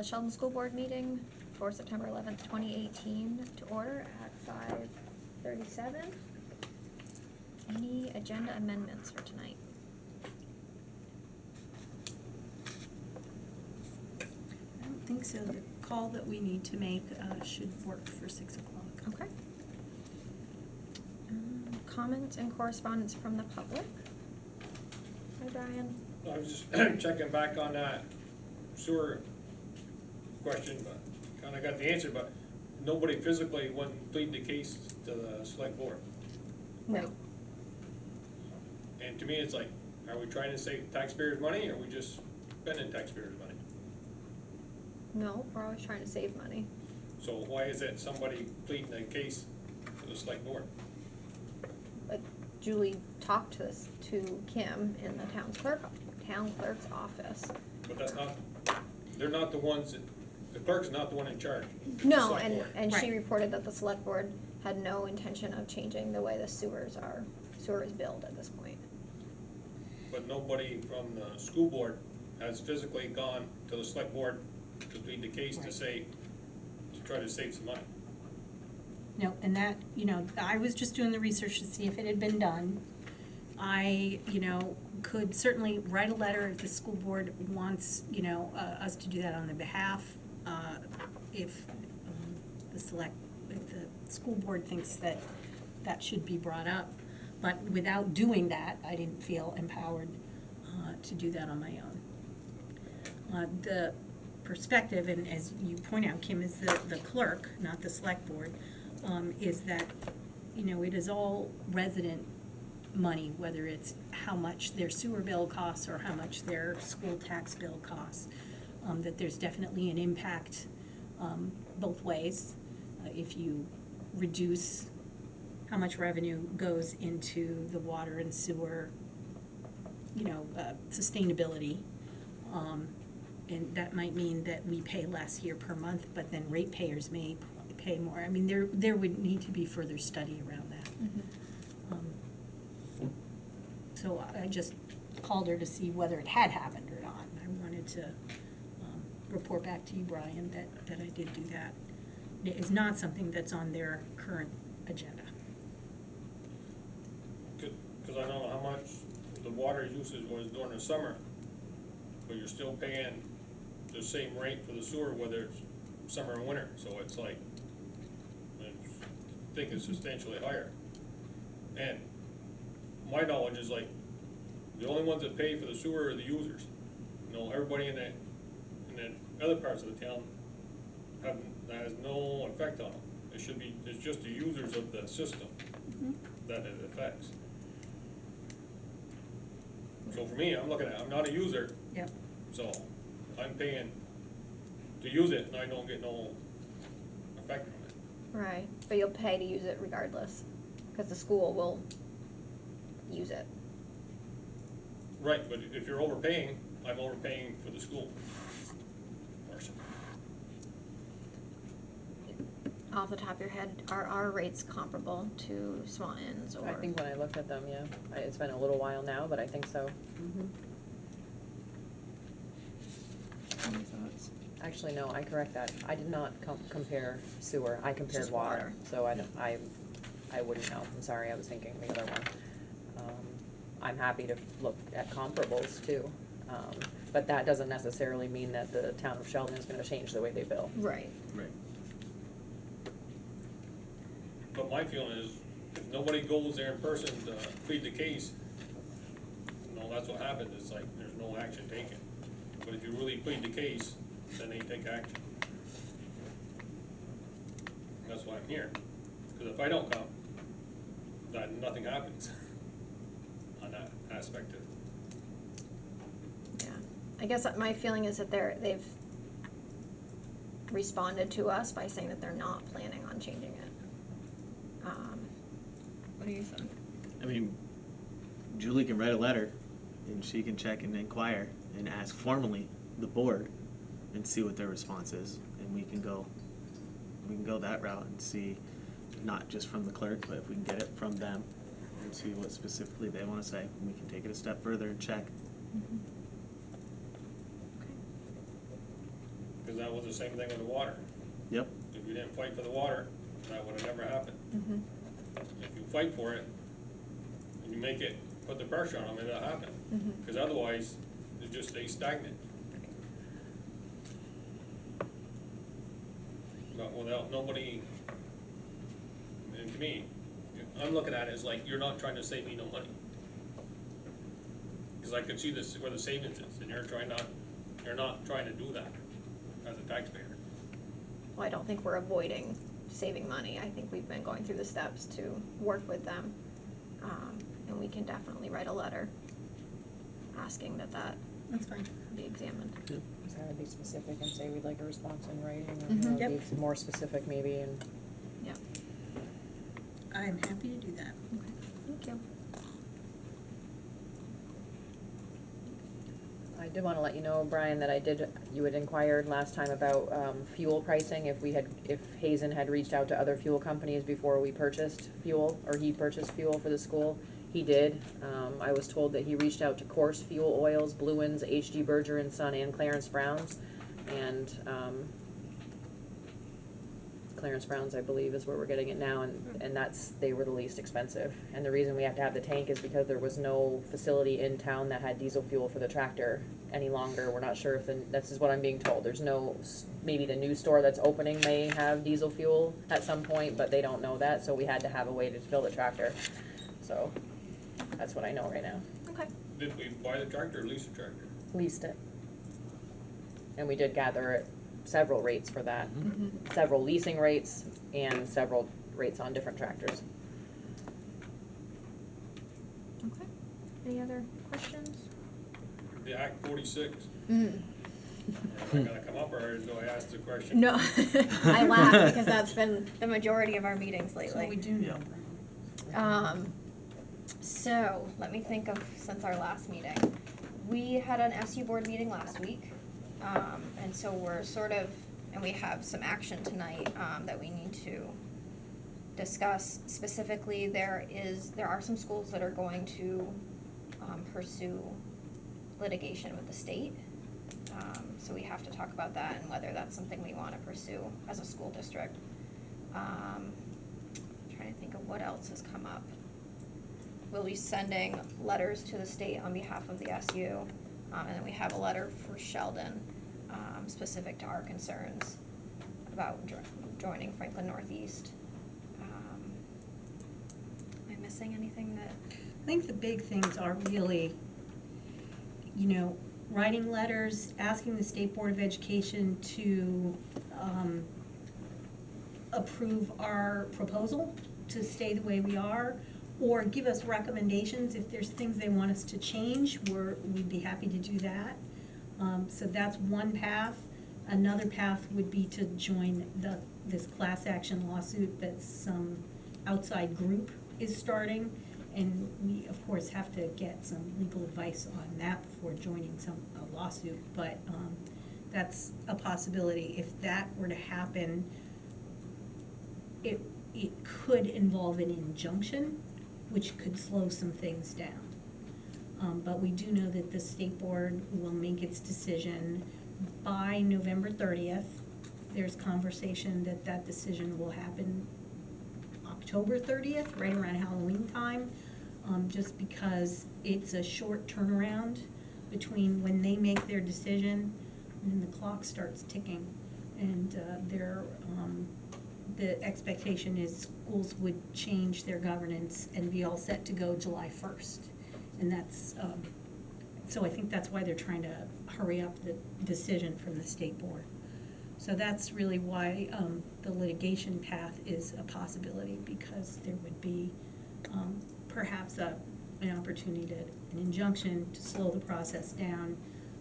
call the Sheldon School Board meeting for September 11th, 2018 to order at 5:37. Any agenda amendments for tonight? I don't think so. The call that we need to make should work for 6 o'clock. Okay. Comments and correspondence from the public? Hi, Brian. I was just checking back on that sewer question, but kinda got the answer, but nobody physically went and pleaded the case to the select board. No. And to me, it's like, are we trying to save taxpayers' money, or are we just spending taxpayers' money? No, we're always trying to save money. So why is it somebody pleading the case to the select board? But Julie talked to Kim in the town clerk's office. But that's not, they're not the ones, the clerk's not the one in charge. It's the No, select board. and she Right. reported that the select board had no intention of changing the way the sewer is billed at this point. But nobody from the school board has physically gone to the select board to plead the case to Right. say, to try to save some money. No, and that, I was just doing the research to see if it had been done. I, could certainly write a letter if the school board wants, us to do that on their behalf. If if the school board thinks that that should be brought up. But without doing that, I didn't feel empowered to do that on my own. The perspective, and as you point out, Kim, is the clerk, not the select board, is that, it is all resident money, whether it's how much their sewer bill costs or how much their school tax bill costs. That there's definitely an impact both ways. If you reduce how much revenue goes into the water and sewer, sustainability. And that might mean that we pay less here per month, but then ratepayers may pay more. I mean, there would need to be further study around that. So I just called her to see whether it had happened or not. I wanted to report back to you, Brian, that I did do that. It is not something that's on their current agenda. Because I don't know how much the water usage was during the summer, but you're still paying the same rate for the sewer, whether it's summer or winter, so it's like, I think it's substantially higher. And my knowledge is like, the only ones that pay for the sewer are the users. Everybody in the other parts of the town that has no effect on them. It's just the users of the system that it affects. So for me, I'm not a user, Yep. so I'm paying to use it, and I don't get no effect from it. Right, but you'll pay to use it regardless, because the school will use it. Right, but if you're overpaying, I'm overpaying for the school portion. Off the top of your head, are our rates comparable to Swanton's or? I think when I looked at them, yeah, it's been a little while now, but I think so. Any thoughts? Actually, no, I correct that. I did not compare sewer, I compared Just water. water. So I wouldn't know, I'm sorry, I was thinking the other one. I'm happy to look at comparables too, but that doesn't necessarily mean that the town of Sheldon is gonna change the way they bill. Right. Right. But my feeling is, if nobody goes there in person to plead the case, that's what happens, it's like, there's no action taken. But if you really plead the case, then they take action. And that's why I'm here, because if I don't come, then nothing happens on that aspect of it. Yeah, I guess my feeling is that they've responded to us by saying that they're not planning on changing it. What do you think? I mean, Julie can write a letter, and she can check and inquire and ask formally the board and see what their response is, and we can go that route and see, not just from the clerk, but if we can get it from them and see what specifically they want to say, and we can take it a step further and check. Okay. because that was the same thing with the water. Yep. If you didn't fight for the water, that would have never happened. Mm-hmm. If you fight for it, and you make it, put the pressure on them, it'll happen. Mm-hmm. Because otherwise, it just stays stagnant. But without nobody, and to me, I'm looking at it as like, you're not trying to save me no money. Because I could see this, where the savings is, and you're not trying to do that as a taxpayer. Well, I don't think we're avoiding saving money. I think we've been going through the steps to work with them. And we can definitely write a letter asking that That's fine. be examined. So I would be specific and say we'd like a response in writing, Mhm. or Yep. be more specific maybe, and Yeah. I'm happy to do that. Okay, thank you. I did wanna let you know, Brian, that you had inquired last time about, fuel pricing, if Hazen had reached out to other fuel companies before we purchased fuel, or he purchased fuel for the school. He did. I was told that he reached out to Course Fuel Oils, Bluens, H.G. Berger and Son, and Clarence Brown's, and, Clarence Brown's, I believe, is where we're getting it now, and they were the least expensive. And the reason we have to have the tank is because there was no facility in town that had diesel fuel for the tractor any longer. We're not sure if this is what I'm being told. There's no, maybe the new store that's opening may have diesel fuel at some point, but they don't know that, so we had to have a way to fill the tractor. So, that's what I know right now. Okay. Did we buy the tractor or lease the tractor? Leased it. And we did gather several rates for that. Mm-hmm. Several leasing rates and several rates on different tractors. Okay. Any other questions? The Act 46, Mm. am I gonna come up, or do I ask the question? No, I laugh because that's been the majority of our meetings So lately. we do know. So, let me think of, since our last meeting. We had an SU board meeting last week, and so we're sort of, and we have some action tonight, that we need to discuss. Specifically, there are some schools that are going to, pursue litigation with the state. So we have to talk about that and whether that's something we wanna pursue as a school district. Trying to think of what else has come up. We'll be sending letters to the state on behalf of the SU, and then we have a letter for Sheldon, specific to our concerns about joining Franklin Northeast. Am I missing anything that? I think the big things are really, writing letters, asking the State Board of Education to approve our proposal to stay the way we are, or give us recommendations if there's things they want us to change, we'd be happy to do that. So that's one path. Another path would be to join this class action lawsuit that some outside group is starting. And we, of course, have to get some legal advice on that before joining a lawsuit, but that's a possibility. If that were to happen, it could involve an injunction, which could slow some things down. But we do know that the state board will make its decision by November 30th. There's conversation that decision will happen October 30th, right around Halloween time, just because it's a short turnaround between when they make their decision and then the clock starts ticking. And the expectation is schools would change their governance and be all set to go July 1st. And that's, so I think that's why they're trying to hurry up the decision from the state board. So that's really why the litigation path is a possibility, because there would be perhaps an opportunity an injunction to slow the process down.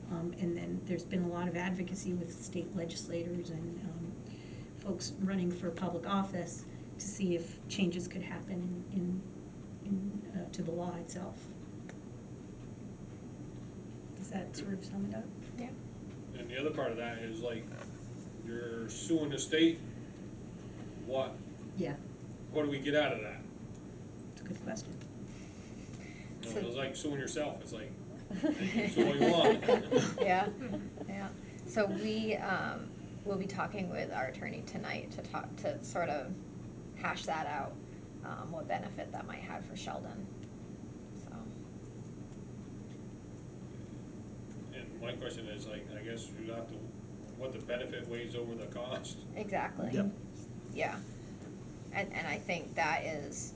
And then there's been a lot of advocacy with state legislators and folks running for public office to see if changes could happen to the law itself. Does that sort of sum it up? Yeah. And the other part of that is like, you're suing the state, what Yeah, do we get out of that? it's a good question. You know, it's like suing yourself, it's like, you can sue all you want. Yeah, yeah. So we, we'll be talking with our attorney tonight to sort of hash that out, what benefit that might have for Sheldon, so. And my question is like, I guess you have to, what the benefit weighs over the cost. Exactly. Yep. Yeah. And I think that is,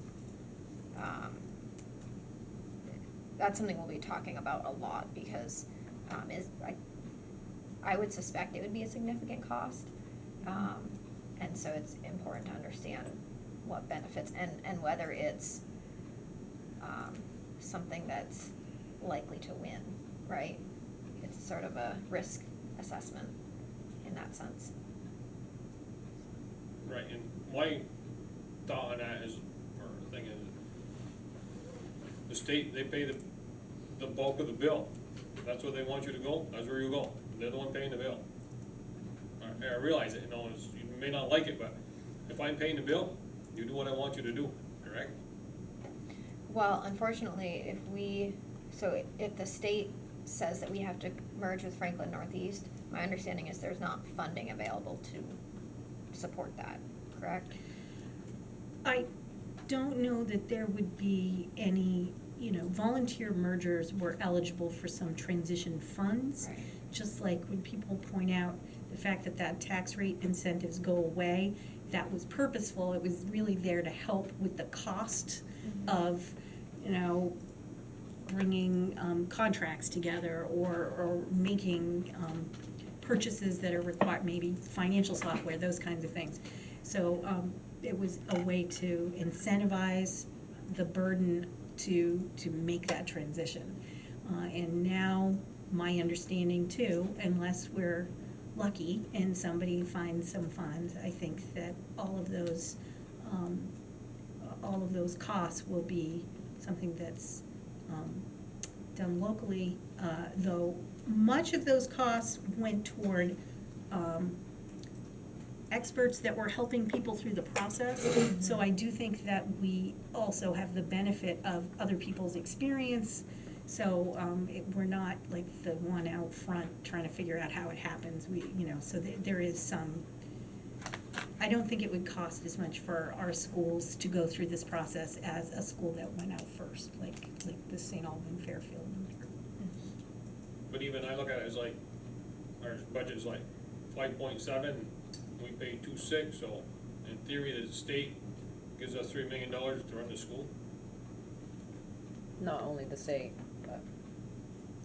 that's something we'll be talking about a lot because, I would suspect it would be a significant cost. And so it's important to understand what benefits and whether it's, something that's likely to win, right? It's sort of a risk assessment in that sense. Right, and my thought on that is, or thing is, the state, they pay the bulk of the bill. That's where they want you to go, that's where you go. They're the one paying the bill. I realize it, you know, you may not like it, but if I'm paying the bill, you do what I want you to do, correct? Well, unfortunately, if the state says that we have to merge with Franklin Northeast, my understanding is there's not funding available to support that, correct? I don't know that there would be any, volunteer mergers were eligible for some transition funds. Right. Just like when people point out the fact that tax rate incentives go away, that was purposeful. It was really there to help with the cost of, bringing contracts together or making purchases that are required, maybe financial software, those kinds of things. So it was a way to incentivize the burden to make that transition. And now, my understanding too, unless we're lucky and somebody finds some funds, I think that all of those costs will be something that's done locally, though much of those costs went toward experts that were helping people through the process. So I do think that we also have the benefit of other people's experience. So we're not like the one out front trying to figure out how it happens. So there is some. I don't think it would cost as much for our schools to go through this process as a school that went out first, like the St. Alban Fairfield. But even I look at it as like, our budget's like 5.7, we pay 2.6, so in theory, the state gives us $3 million to run the school. Not only the state, but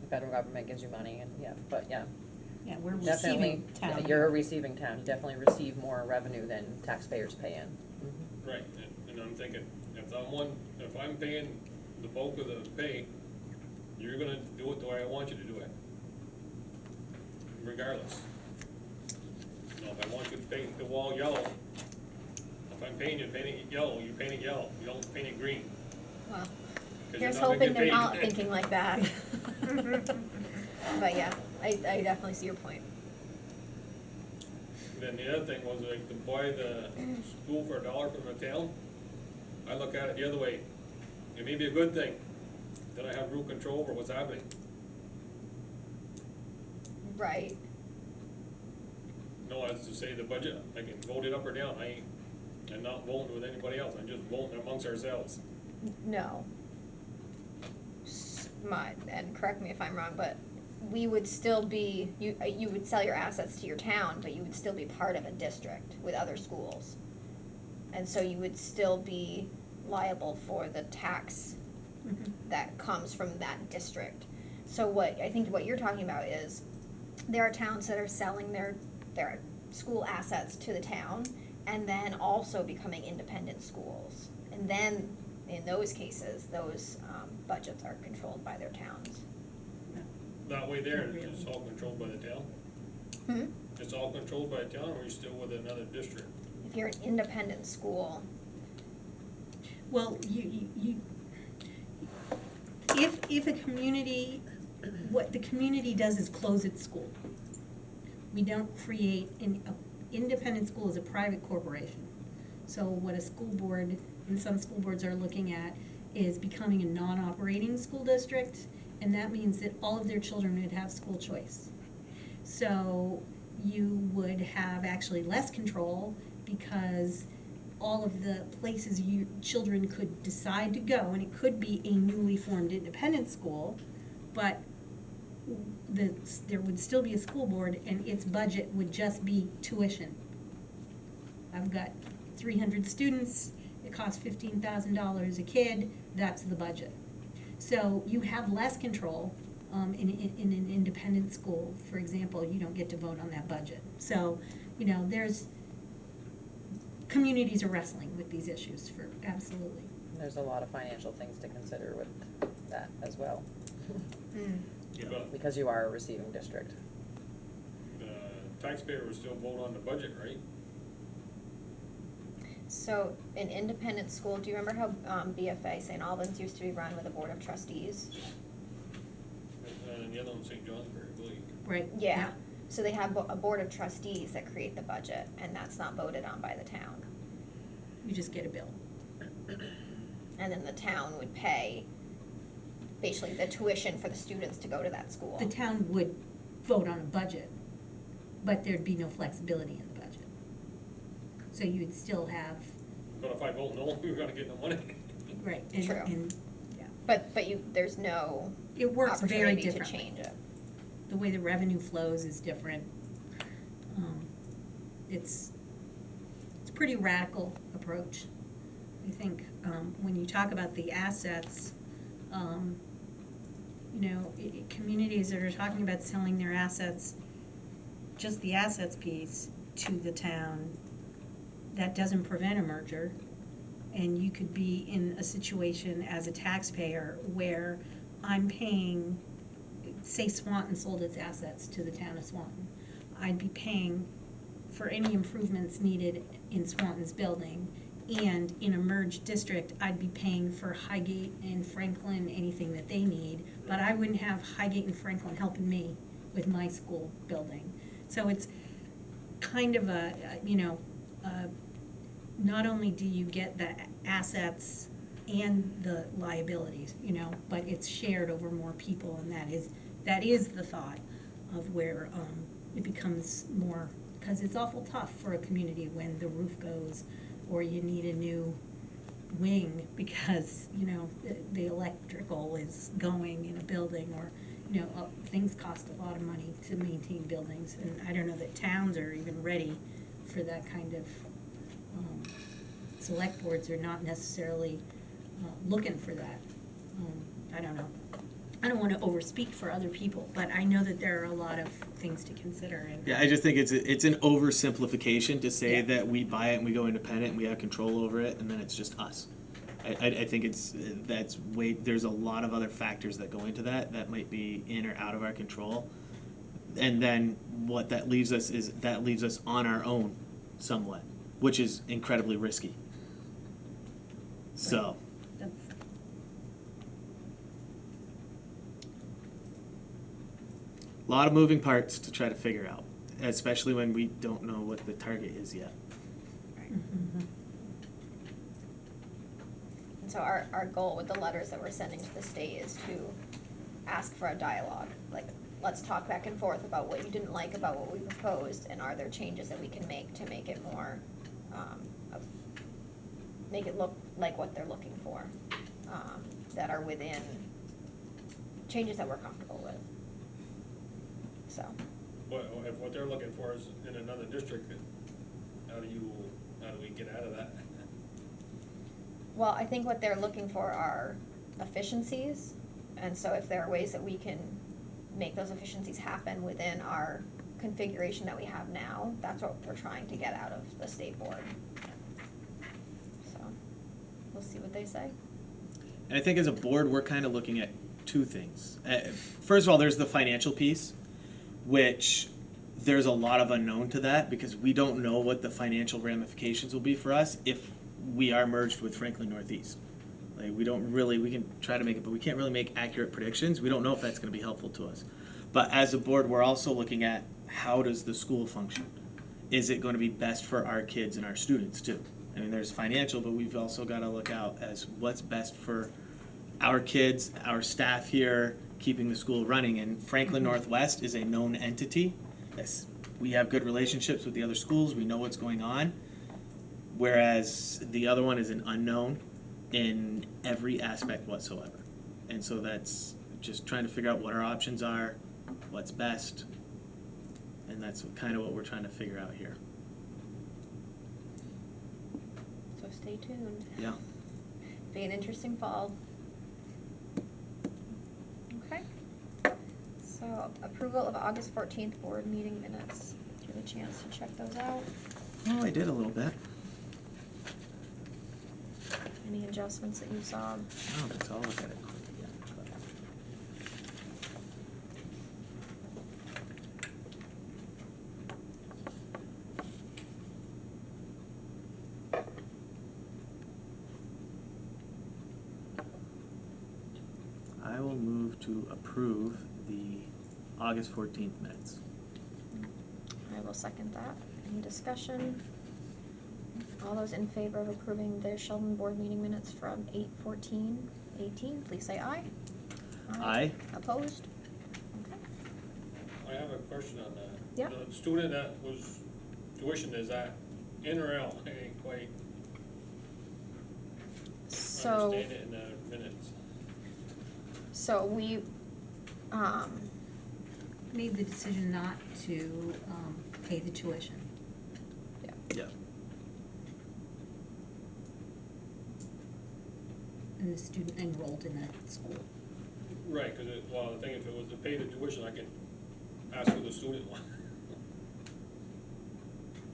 the federal government gives you money and, yeah. Yeah, we're Definitely, receiving town. you're a receiving town, you definitely receive more revenue than taxpayers pay in. Right, and I'm thinking, if I'm paying the bulk of the pay, you're gonna do it the way I want you to do it. Regardless. If I want you to paint the wall yellow, if I'm paying you to paint it yellow, you paint it yellow, you don't paint it green. Well, 'Cause you're here's not gonna hoping get they're paid. not thinking like that. But yeah, I definitely see your point. Then the other thing was like to buy the school for $1 from the town. I look at it the other way. It may be a good thing that I have root control over what's happening. Right. No, as to say the budget, I can vote it up or down. I'm not voting with anybody else. I'm just voting amongst ourselves. No. And correct me if I'm wrong, but we would still be, you would sell your assets to your town, but you would still be part of a district with other schools. And so you would still be liable for the tax that comes from that district. So I think what you're talking about is, there are towns that are selling their school assets to the town, and then also becoming independent schools. And then, in those cases, those budgets are controlled by their towns. That way there, it's all controlled by the town. Hmm? It's all controlled by the town, or are you still with another district? If you're an independent school, Well, if a community, what the community does is close its school. We don't create an independent school as a private corporation. So what a school board, and some school boards are looking at, is becoming a non-operating school district, and that means that all of their children would have school choice. So you would have actually less control because all of the places children could decide to go, and it could be a newly formed independent school, but there would still be a school board and its budget would just be tuition. I've got 300 students, it costs $15,000 a kid, that's the budget. So you have less control in an independent school. For example, you don't get to vote on that budget. So, communities are wrestling with these issues absolutely. There's a lot of financial things to consider with that as well, But because you are a receiving district. the taxpayer will still vote on the budget, right? So, an independent school, do you remember how BFA, St. Albans, used to be run with a board of trustees? And the other one, St. Johnsbury, I believe. Right. Yeah, so they have a board of trustees that create the budget, and that's not voted on by the town. You just get a bill. And then the town would pay basically the tuition for the students to go to that school. The town would vote on a budget, but there'd be no flexibility in the budget. So you'd still have, But if I vote no, we're gonna get no money. right, True. and, yeah. But there's no It works very opportunity to differently. change it. The way the revenue flows is different. It's a pretty radical approach. I think, when you talk about the assets, communities that are talking about selling their assets, just the assets piece to the town, that doesn't prevent a merger. And you could be in a situation as a taxpayer where I'm paying, say Swanton sold its assets to the town of Swanton. I'd be paying for any improvements needed in Swanton's building. And in a merged district, I'd be paying for Highgate and Franklin, anything that they need. But I wouldn't have Highgate and Franklin helping me with my school building. So it's kind of not only do you get the assets and the liabilities, but it's shared over more people, and that is the thought of where it becomes more, because it's awful tough for a community when the roof goes or you need a new wing because, the electrical is going in a building, or, things cost a lot of money to maintain buildings, and I don't know that towns are even ready for that kind of, select boards are not necessarily looking for that. I don't know. I don't want to overspeak for other people, but I know that there are a lot of things to consider. And Yeah, I just think it's an oversimplification to say Yeah. that we buy it and we go independent and we have control over it and then it's just us. I think there's a lot of other factors that go into that might be in or out of our control. And then what that leaves us on our own somewhat, which is incredibly risky. So, that's, a lot of moving parts to try to figure out, especially when we don't know what the target is yet. mhm. And so our goal with the letters that we're sending to the state is to ask for a dialogue. Like, let's talk back and forth about what you didn't like about what we proposed, and are there changes that we can make to make it more, make it look like what they're looking for, that are within changes that we're comfortable with. So, But if what they're looking for is in another district, how do we get out of that? well, I think what they're looking for are efficiencies, and so if there are ways that we can make those efficiencies happen within our configuration that we have now, that's what we're trying to get out of the state board. So, we'll see what they say. And I think as a board, we're kind of looking at two things. First of all, there's the financial piece, which there's a lot of unknown to that because we don't know what the financial ramifications will be for us if we are merged with Franklin Northeast. Like, we can try to make it, but we can't really make accurate predictions. We don't know if that's going to be helpful to us. But as a board, we're also looking at how does the school function? Is it going to be best for our kids and our students too? I mean, there's financial, but we've also got to look out as what's best for our kids, our staff here, keeping the school running. And Franklin Northwest is a known entity. we have good relationships with the other schools, we know what's going on. Whereas the other one is an unknown in every aspect whatsoever. And so that's just trying to figure out what our options are, what's best, and that's kind of what we're trying to figure out here. So stay tuned. Yeah. Be an interesting fall. Okay. So approval of August 14th board meeting minutes. Did you have a chance to check those out? Oh, I did a little bit. Any adjustments that you saw? Oh, that's all look at it. I will move to approve the August 14th minutes. I will second that. Any discussion? All those in favor of approving the Sheldon board meeting minutes from 8/14/18, please say aye. Aye. Opposed? Okay. I have a question on that. Yeah. The student that was tuition, is that in or out? I ain't quite So, understand it in the minutes. so we, Made the decision not to, pay the tuition. Yeah. And the student enrolled in that school. Right, cause the thing, if it was to pay the tuition, I can ask for the student one.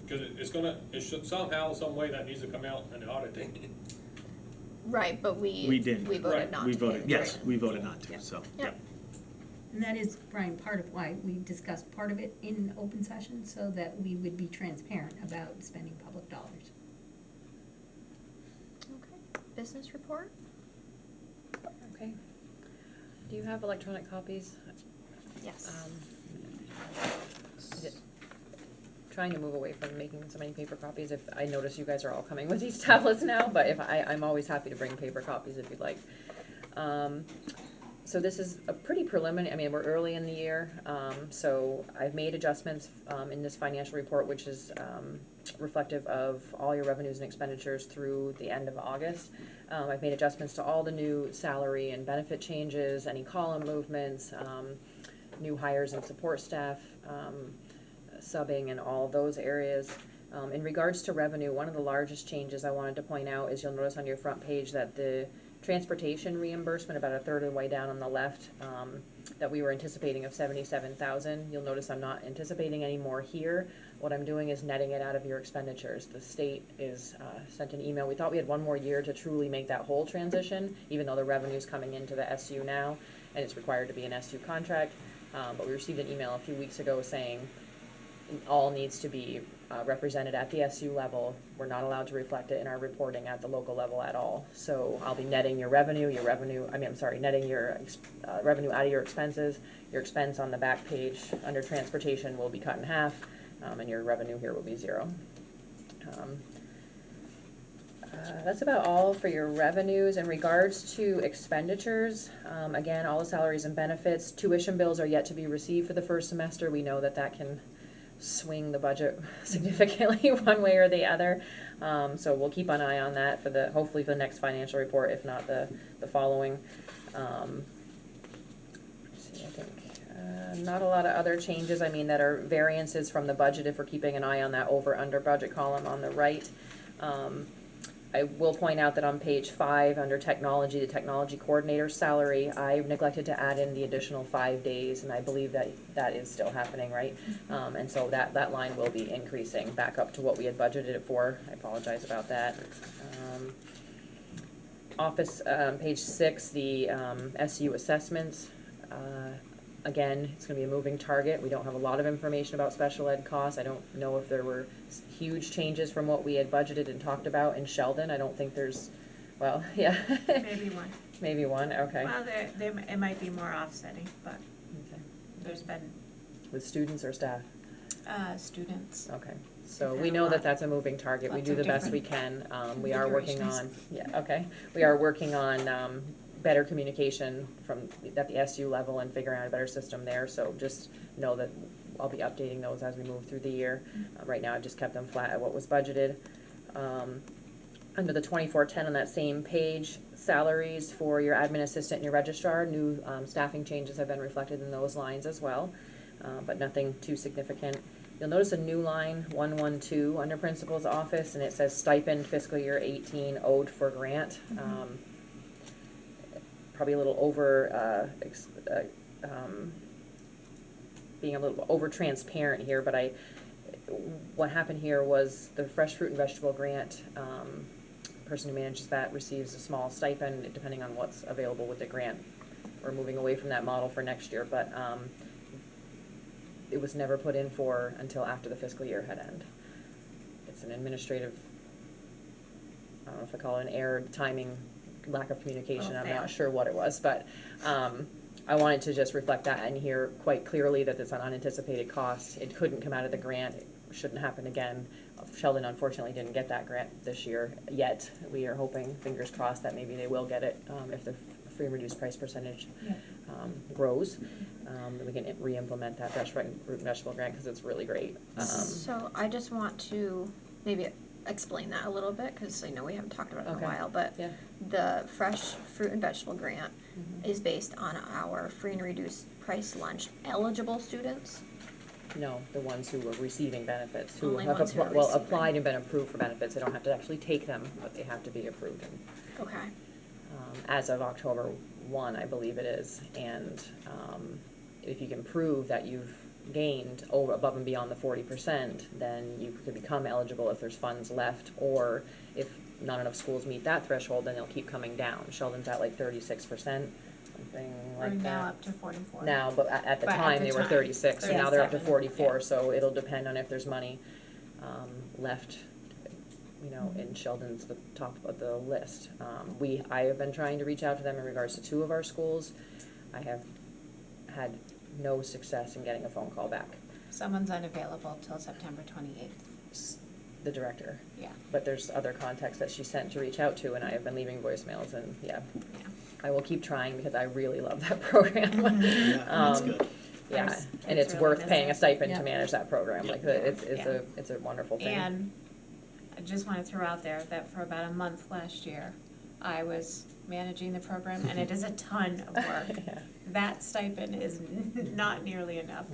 Cause it should somehow, some way that needs to come out in the auditing. right, but We didn't. we voted Right. not We to pay voted, the yes, tuition. we voted not to, Yeah. so. Yeah. And that is, Brian, part of why we discussed part of it in open session, so that we would be transparent about spending public dollars. Okay, business report? Okay. Do you have electronic copies? Yes. Is it- Trying to move away from making so many paper copies. If I notice you guys are all coming with these tablets now, but if I'm always happy to bring paper copies if you'd like. So this is a pretty preliminary, I mean, we're early in the year, so I've made adjustments in this financial report, which is reflective of all your revenues and expenditures through the end of August. I've made adjustments to all the new salary and benefit changes, any column movements, new hires and support staff, subbing and all those areas. In regards to revenue, one of the largest changes I wanted to point out is you'll notice on your front page that the transportation reimbursement, about a third of the way down on the left, that we were anticipating of 77,000. You'll notice I'm not anticipating any more here. What I'm doing is netting it out of your expenditures. The state is sent an email. We thought we had one more year to truly make that whole transition, even though the revenue's coming into the SU now, and it's required to be an SU contract. But we received an email a few weeks ago saying it all needs to be represented at the SU level. We're not allowed to reflect it in our reporting at the local level at all. So I'll be netting your revenue, netting your revenue out of your expenses. Your expense on the back page under transportation will be cut in half, and your revenue here will be zero. That's about all for your revenues. In regards to expenditures, again, all the salaries and benefits, tuition bills are yet to be received for the first semester. We know that can swing the budget significantly one way or the other. So we'll keep an eye on that for hopefully for the next financial report, if not the following. Let's see, I think, not a lot of other changes, that are variances from the budget if we're keeping an eye on that over under budget column on the right. I will point out that on page 5, under technology, the technology coordinator's salary, I neglected to add in the additional 5 days, and I believe that is still happening, right? And so that line will be increasing back up to what we had budgeted it for. I apologize about that. Office, page 6, the SU assessments. Again, it's gonna be a moving target. We don't have a lot of information about special ed costs. I don't know if there were huge changes from what we had budgeted and talked about in Sheldon. I don't think there's, well, yeah. Maybe one. Maybe one, okay. Well, it might be more offsetting, but Okay. there's been, With students or staff? students. Okay, so We've we had a know that lot- that's a moving target. We lots do of the best we different can. We are working on, configurations. we are working on better communication at the SU level and figuring out a better system there. So just know that I'll be updating those as we move through the year. Right now, I've just kept them flat at what was budgeted. Under the 2410 on that same page, salaries for your admin assistant and your registrar, new staffing changes have been reflected in those lines as well, but nothing too significant. You'll notice a new line, 112, under principal's office, and it says stipend fiscal year 18 owed for grant. Probably a little over, being a little over transparent here, but what happened here was the fresh fruit and vegetable grant, person who manages that receives a small stipend depending on what's available with the grant. We're moving away from that model for next year, but it was never put in for until after the fiscal year had ended. It's an administrative, I don't know if I call it an error, timing, lack of communication, I'm not sure what it was, but I wanted to just reflect that in here quite clearly that it's an unanticipated cost. It couldn't come out of the grant, it shouldn't happen again. Sheldon unfortunately didn't get that grant this year yet. We are hoping, fingers crossed, that maybe they will get it if the free and reduced price percentage grows. We can re-implement that fresh fruit and vegetable grant because it's really great. So I just want to maybe explain that a little bit, because I know we haven't talked about it in a Okay. while, but Yeah. the fresh fruit and vegetable grant is based on our free and reduced price lunch eligible students. No, the ones who are receiving benefits, who Only have ones who are well, receiving. applied and been approved for benefits. They don't have to actually take them, but they have to be approved. And, Okay. as of October 1, I believe it is. And if you can prove that you've gained over, above and beyond the 40%, then you could become eligible if there's funds left, or if not enough schools meet that threshold, then they'll keep coming down. Sheldon's at like 36%, something We're like now that. up to 44. Now, but at the But at time, the they were time, 36, so now they're up to 37, 44, yeah. so it'll depend on if there's money left, in Sheldon's, the top of the list. I have been trying to reach out to them in regards to 2 of our schools. I have had no success in getting a phone call back. Someone's unavailable till September 28th. The director. Yeah. But there's other contacts that she sent to reach out to, and I have been leaving voicemails, and Yeah. I will keep trying because I really love that program. Yeah, that's Um, good. Yeah, There's- and it's it's really worth paying a missing. stipend to Yeah. manage that program, Yeah. like, Yeah. it's a wonderful thing. And I just want to throw out there that for about a month last year, I was managing the program, and it is a ton of work. Yeah. That stipend is not nearly enough.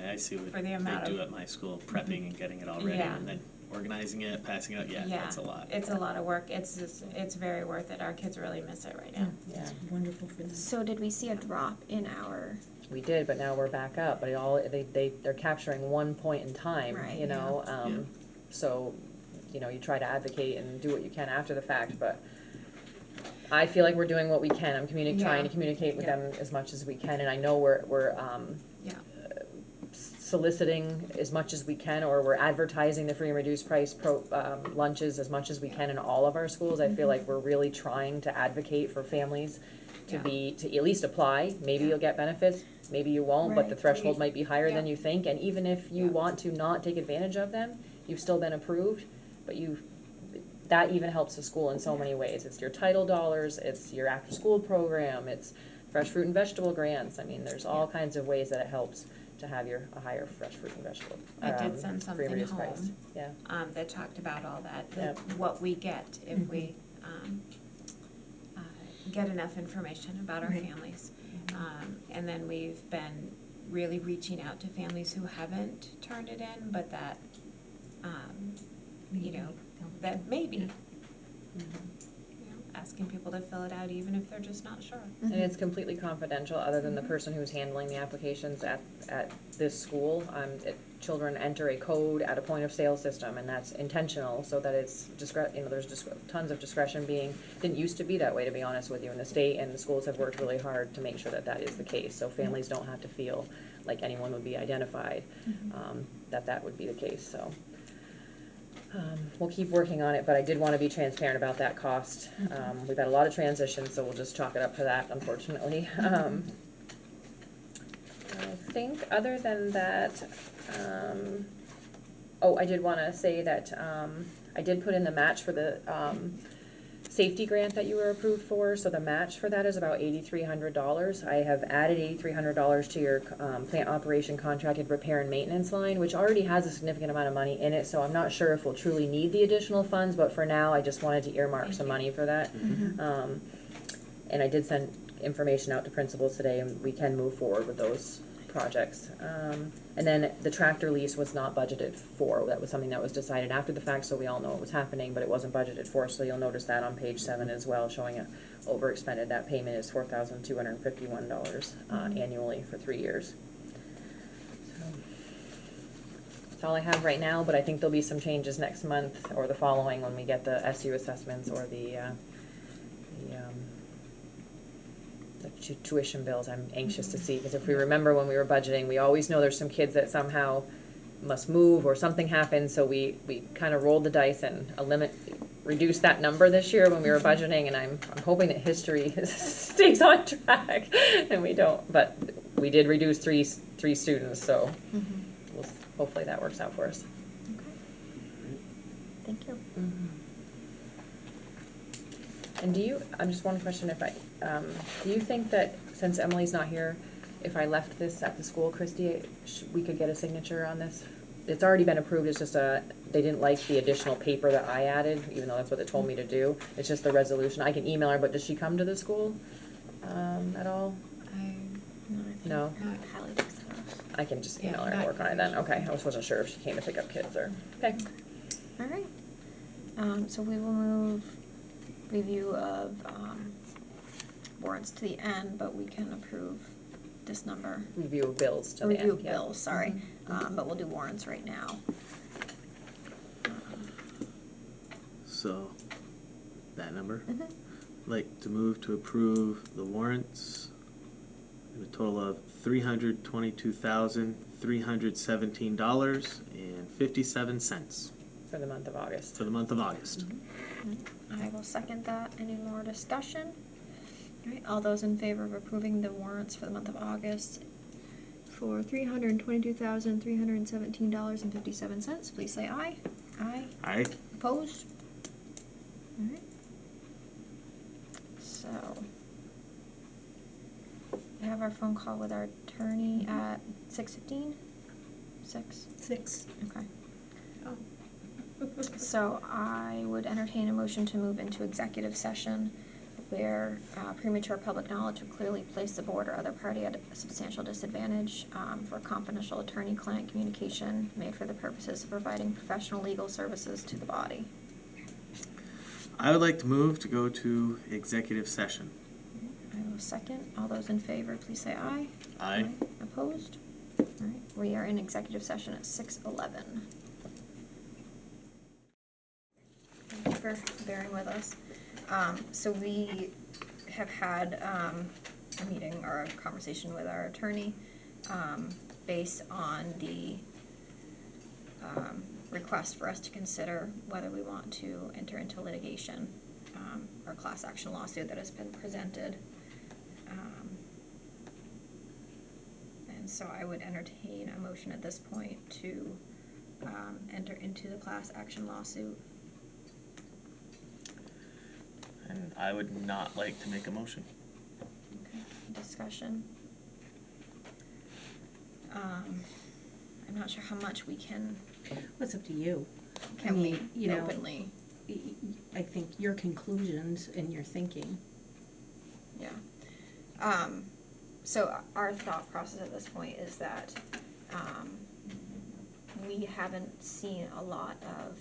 Yeah, I see what For the they amount do of- at my school, prepping and getting it all ready, Yeah. and then organizing it, passing it out, yeah, that's a lot. It's a lot of work. It's very worth it. Our kids really miss it right now. Yeah, It's wonderful for them. So did we see a drop in our, we did, but now we're back up, but they're capturing one point in time, Right, you know, Yeah. so, you try to advocate and do what you can after the fact, but I feel like we're doing what we can, I'm trying to communicate with Yeah. them as much as we can, and I know we're Yeah. soliciting as much as we can, or we're advertising the free and reduced price lunches as much as we can in all of our schools. I feel like we're really trying to advocate for families to Yeah. to at least apply. Maybe you'll get benefits, maybe you won't, but the Right. threshold might be higher than Yeah. you think. And even if you Yeah. want to not take advantage of them, you've still been approved, but that even helps the school in so many ways. It's your title dollars, it's your after-school program, it's fresh fruit and vegetable grants. I mean, there's all kinds of ways that it helps to have a higher fresh fruit and vegetable. I did send free something and reduced price. home. Yeah, That talked about all that, Yep. what we get if we get enough information about our Right. families. And then we've been really reaching out to families who haven't turned it in, but that, that maybe, asking people to fill it out even if they're just not sure. and it's completely confidential, other than the person who's handling the applications at this school. Children enter a code at a point of sale system, and that's intentional, so that it's there's tons of discretion didn't used to be that way, to be honest with you, in the state, and the schools have worked really hard to make sure that that is the case, so families don't have to feel like anyone would be identified, that would be the case, so. We'll keep working on it, but I did want to be transparent about that cost. We've had a lot of transitions, so we'll just chalk it up for that, unfortunately. I think other than that, I did want to say that I did put in the match for the safety grant that you were approved for, so the match for that is about $8,300. I have added $8,300 to your plant operation contracted repair and maintenance line, which already has a significant amount of money in it, so I'm not sure if we'll truly need the additional funds, but for now, I just wanted to earmark some money for that. And I did send information out to principals today, and we can move forward with those projects. And then the tractor lease was not budgeted for. That was something that was decided after the fact, so we all know what was happening, but it wasn't budgeted for, so you'll notice that on page 7 as well, showing it overexpended. That payment is $4,251 annually for 3 years. So, that's all I have right now, but I think there'll be some changes next month or the following when we get the SU assessments or the tuition bills. I'm anxious to see, because if we remember when we were budgeting, we always know there's some kids that somehow must move or something happens, so we kind of rolled the dice and reduced that number this year when we were budgeting, and I'm hoping that history stays on track and we don't, but we did reduce three students, so hopefully that works out for us. Thank you. And just one question, do you think that, since Emily's not here, if I left this at the school, Christy, we could get a signature on this? It's already been approved, it's just they didn't like the additional paper that I added, even though that's what they told me to do. It's just the resolution. I can email her, but does she come to the school, at all? No? Not Hallie takes it off. I can just email her Yeah, and work on it then, okay. I just wasn't sure if she came to pick up kids or, okay. All right. So we will move review of warrants to the end, but we can approve this number. Review of bills to the end, Review of yeah. bills, sorry. But we'll do warrants right now. So, that number? Mhm. Like to move to approve the warrants in a total of $322,317.57 For the month of August. for the month of August. I will second that. Any more discussion? All right, all those in favor of approving the warrants for the month of August for $322,317.57, please say aye. Aye. Aye. Opposed? All right. So, we have our phone call with our attorney at 6:15? 6? 6. Okay. So I would entertain a motion to move into executive session where premature public knowledge would clearly place the board or other party at a substantial disadvantage for confidential attorney-client communication made for the purposes of providing professional legal services to the body. I would like to move to go to executive session. I will second. All those in favor, please say aye. Aye. Opposed? All right, we are in executive session at 6:11. Thank you for bearing with us. So we have had a meeting or a conversation with our attorney based on the request for us to consider whether we want to enter into litigation or class action lawsuit that has been presented. And so I would entertain a motion at this point to enter into the class action lawsuit. And I would not like to make a motion. Okay, discussion. I'm not sure how much we can What's up to you? I we mean, you know, openly, I think your conclusions and your thinking. yeah. So our thought process at this point is that we haven't seen a lot of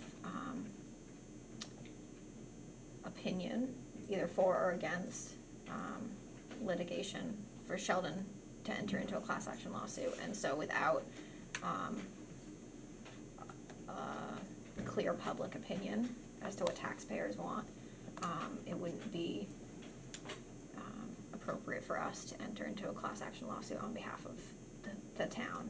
opinion, either for or against litigation for Sheldon to enter into a class action lawsuit. And so without clear public opinion as to what taxpayers want, it wouldn't be appropriate for us to enter into a class action lawsuit on behalf of the town.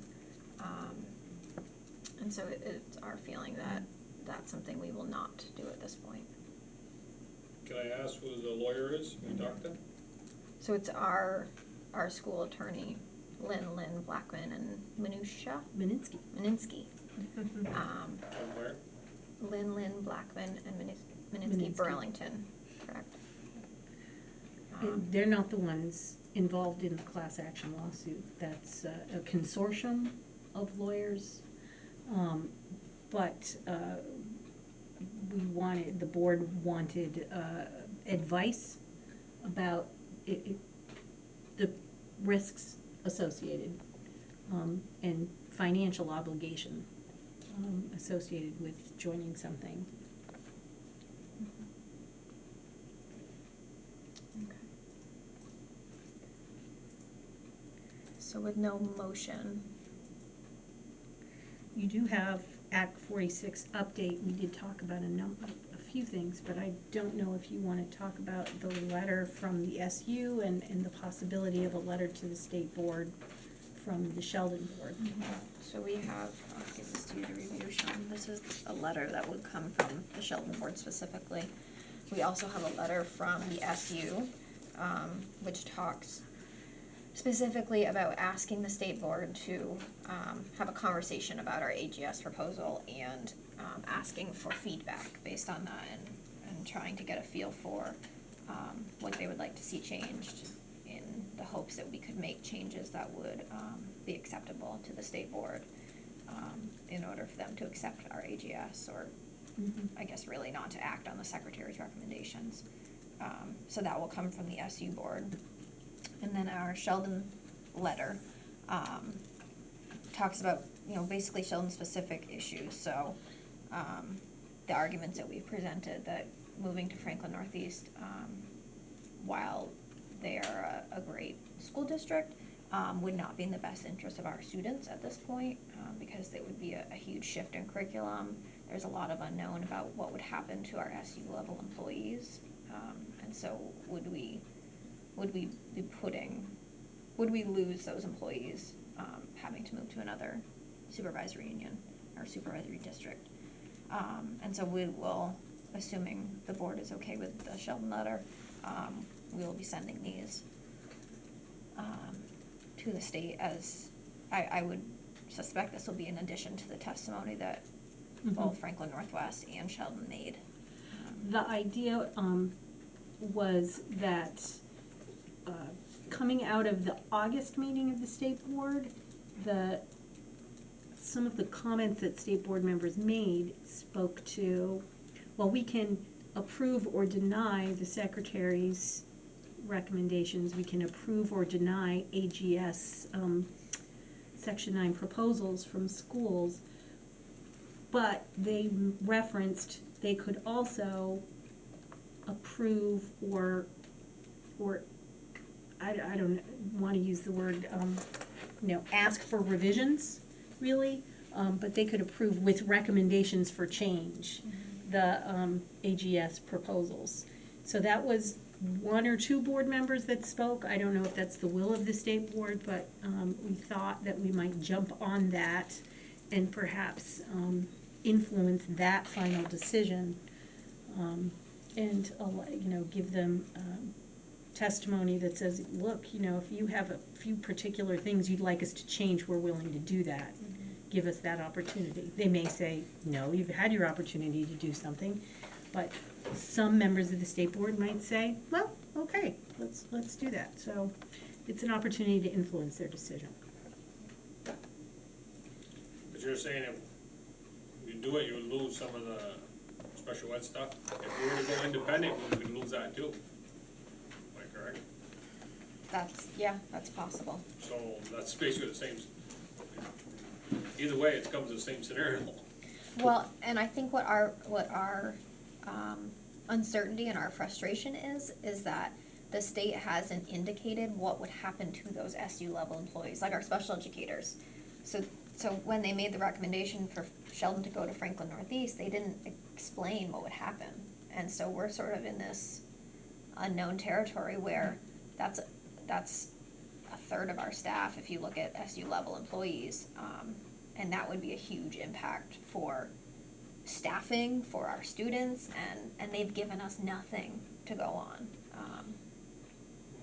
And so it's our feeling that that's something we will not do at this point. Can I ask who the lawyer is? Can we talk to him? So it's our school attorney, Lynn Blackman and Meninsky. Meninsky. From where? Lynn Blackman and Meninsky Meninsky. Burlington. correct. And they're not the ones involved in the class action lawsuit. That's a consortium of lawyers. But the board wanted advice about the risks associated, and financial obligation associated with joining something. So with no motion, You do have Act 46 update. We did talk about a few things, but I don't know if you want to talk about the letter from the SU and the possibility of a letter to the state board from the Sheldon board. so we have, I'll give this to you to review, Sean. This is a letter that would come from the Sheldon board specifically. We also have a letter from the SU, which talks specifically about asking the state board to have a conversation about our AGS proposal and asking for feedback based on that and trying to get a feel for what they would like to see changed in the hopes that we could make changes that would be acceptable to the state board in order for them to accept our AGS or I guess really not to act on the secretary's recommendations. So that will come from the SU board. And then our Sheldon letter talks about, basically Sheldon-specific issues. So the arguments that we've presented that moving to Franklin Northeast, while they are a great school district, would not be in the best interest of our students at this point because it would be a huge shift in curriculum. There's a lot of unknown about what would happen to our SU level employees. And so would we lose those employees having to move to another supervisory union or supervisory district? And so we will, assuming the board is okay with the Sheldon letter, we will be sending these to the state as, I would suspect this will be in addition to the testimony that both Franklin Northwest and Sheldon made. The idea was that coming out of the August meeting of the state board, some of the comments that state board members made spoke to, well, we can approve or deny the secretary's recommendations, we can approve or deny AGS Section 9 proposals from schools, but they referenced they could also approve or I don't want to use the word, ask for revisions, really, but they could approve with recommendations for change, the AGS proposals. So that was one or two board members that spoke. I don't know if that's the will of the state board, but we thought that we might jump on that and perhaps influence that final decision, and give them testimony that says, look, if you have a few particular things you'd like us to change, we're willing to do that. Give us that opportunity. They may say, no, you've had your opportunity to do something, but some members of the state board might say, well, okay, let's do that. So it's an opportunity to influence their decision. But you're saying if you do it, you would lose some of the special ed stuff? If we were to go independent, we would lose that too. Am I correct? That's possible. So that's basically the same, either way, it comes to the same scenario. Well, and I think what our uncertainty and our frustration is that the state hasn't indicated what would happen to those SU level employees, like our special educators. So when they made the recommendation for Sheldon to go to Franklin Northeast, they didn't explain what would happen. And so we're sort of in this unknown territory where that's a third of our staff if you look at SU level employees. And that would be a huge impact for staffing, for our students, and they've given us nothing to go on.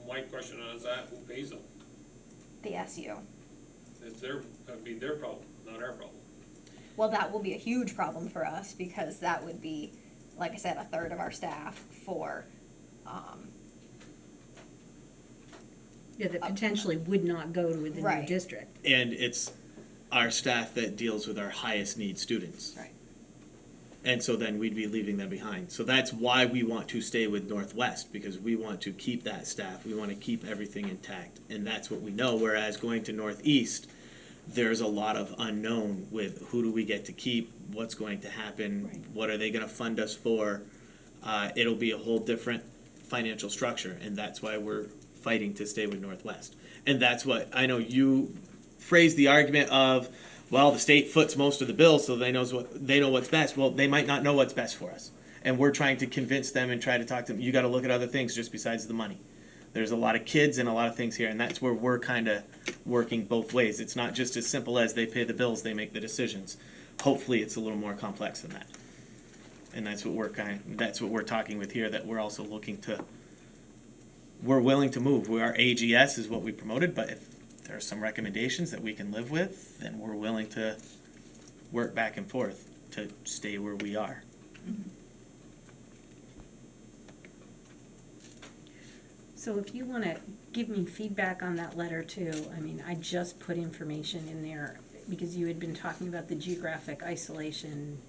My question is that, who pays them? The SU. That'd be their problem, not our problem. Well, that will be a huge problem for us because that would be, like I said, a third of our staff for Yeah, that potentially would not go to the new Right. district. And it's our staff that deals with our highest need students. Right. And so then we'd be leaving them behind. So that's why we want to stay with Northwest, because we want to keep that staff. We want to keep everything intact. And that's what we know. Whereas going to Northeast, there's a lot of unknown with who do we get to keep, what's going to happen, Right. what are they going to fund us for. It'll be a whole different financial structure. And that's why we're fighting to stay with Northwest. And that's what, I know you phrased the argument of, well, the state foots most of the bill, so they know what's best. Well, they might not know what's best for us. And we're trying to convince them and try to talk to them, you gotta look at other things just besides the money. There's a lot of kids and a lot of things here, and that's where we're kinda working both ways. It's not just as simple as they pay the bills, they make the decisions. Hopefully, it's a little more complex than that. And that's what we're talking with here, that we're also looking to, we're willing to move. Our AGS is what we promoted, but if there are some recommendations that we can live with, then we're willing to work back and forth to stay where we are. So if you wanna give me feedback on that letter too, I mean, I just put information in there because you had been talking about the geographic isolation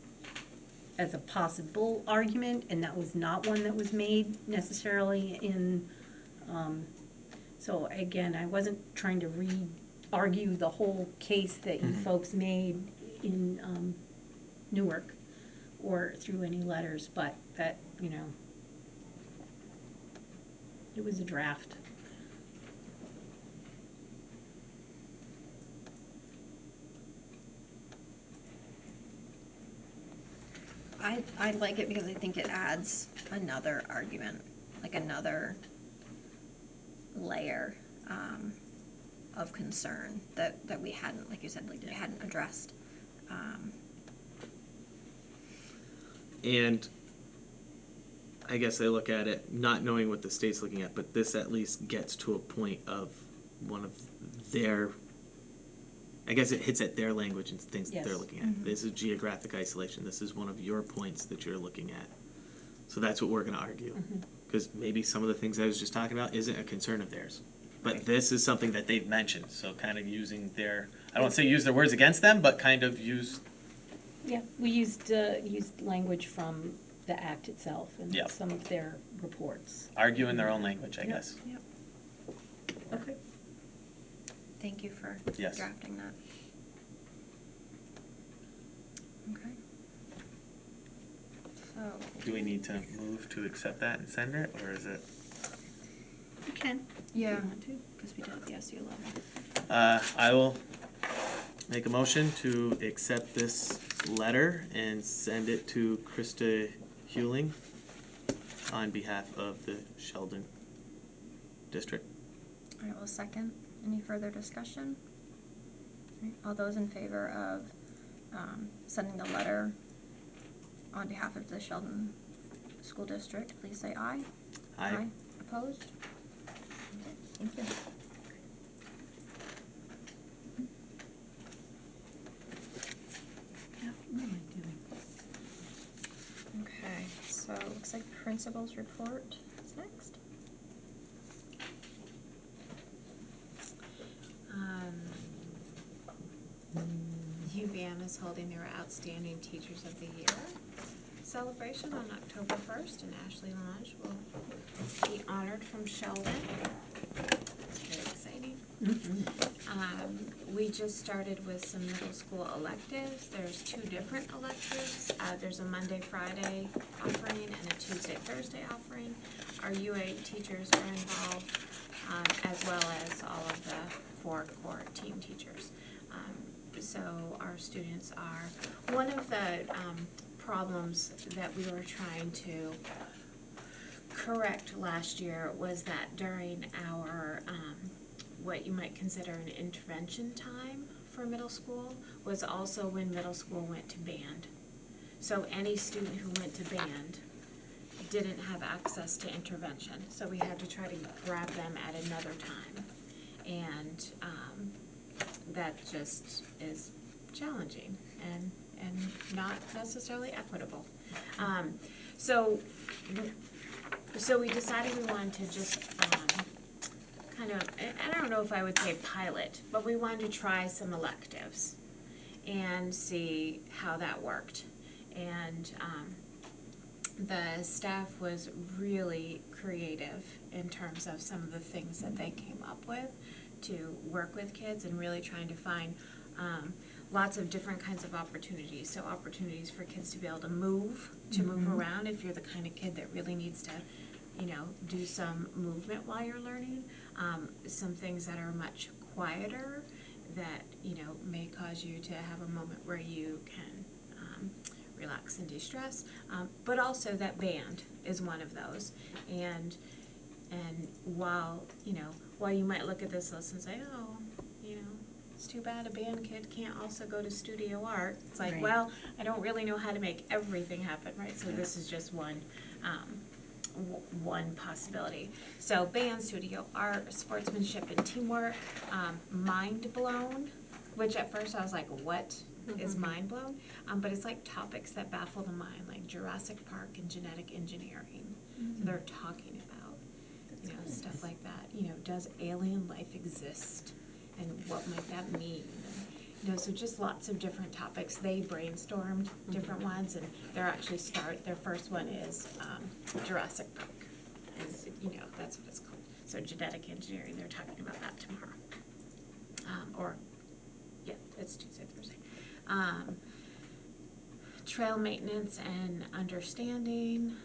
as a possible argument, and that was not one that was made necessarily in, so again, I wasn't trying to argue the whole case that you folks made in, Newark or through any letters, but that, you know, it was a draft. I like it because I think it adds another argument, like another layer of concern that we hadn't, like you said, like we hadn't addressed. And I guess I look at it, not knowing what the state's looking at, but this at least gets to a point of one of their, I guess it hits at their language and things that they're Yes. looking at. This is geographic isolation. This is one of your points that you're looking at. So that's what we're gonna argue. Because maybe some of the things I was just talking about isn't a concern of theirs. But this is something that they've mentioned, so kind of using their, I don't wanna say use their words against them, but kind of use, Yeah, we used language from the act itself and Yep. some of their reports. argue in their own language, I Yep. guess. Okay. Thank you for Yes. drafting that. Okay. So, Do we need to move to accept that and send it, or is it? You can. yeah, If you want to. because we did at the SU level. I will make a motion to accept this letter and send it to Krista Hewling on behalf of the Sheldon District. All right, well, second. Any further discussion? All right, all those in favor of sending the letter on behalf of the Sheldon School District, please say aye. Aye. Opposed? Okay, thank you. What am I doing? Okay, so looks like principal's report is next. UVM is holding their Outstanding Teachers of the Year celebration on October 1st, and Ashley Lange will be honored from Sheldon. It's very exciting. We just started with some middle school electives. There's 2 different electives. There's a Monday, Friday offering and a Tuesday, Thursday offering. Our UA teachers are involved, as well as all of the 4 core team teachers. So our students are, one of the problems that we were trying to correct last year was that during our what you might consider an intervention time for middle school was also when middle school went to band. So any student who went to band didn't have access to intervention, so we had to try to grab them at another time. And that just is challenging and not necessarily equitable. So So we decided we wanted to just, kind of, I don't know if I would say pilot, but we wanted to try some electives and see how that worked. And, the staff was really creative in terms of some of the things that they came up with to work with kids and really trying to find lots of different kinds of opportunities. So opportunities for kids to be able to move around if you're the kind of kid that really needs to, you know, do some movement while you're learning. Some things that are much quieter that, you know, may cause you to have a moment where you can relax and de-stress, but also that band is one of those. And while you might look at this list and say, oh, you know, it's too bad a band kid can't also go to studio art. It's like, Right. well, I don't really know how to make everything happen, right? So this is just one possibility. So band, studio art, sportsmanship and teamwork, mind blown, which at first I was like, what is mind blown? But it's like topics that baffle the mind, like Jurassic Park and genetic engineering. So they're talking about, you know, stuff like that. You know, does alien life exist? And what might that mean? You know, so just lots of different topics. They brainstormed different ones, and their first one is Jurassic Park. And, you know, that's what it's called. So genetic engineering, they're talking about that tomorrow. It's Tuesday, Thursday. Trail maintenance and understanding,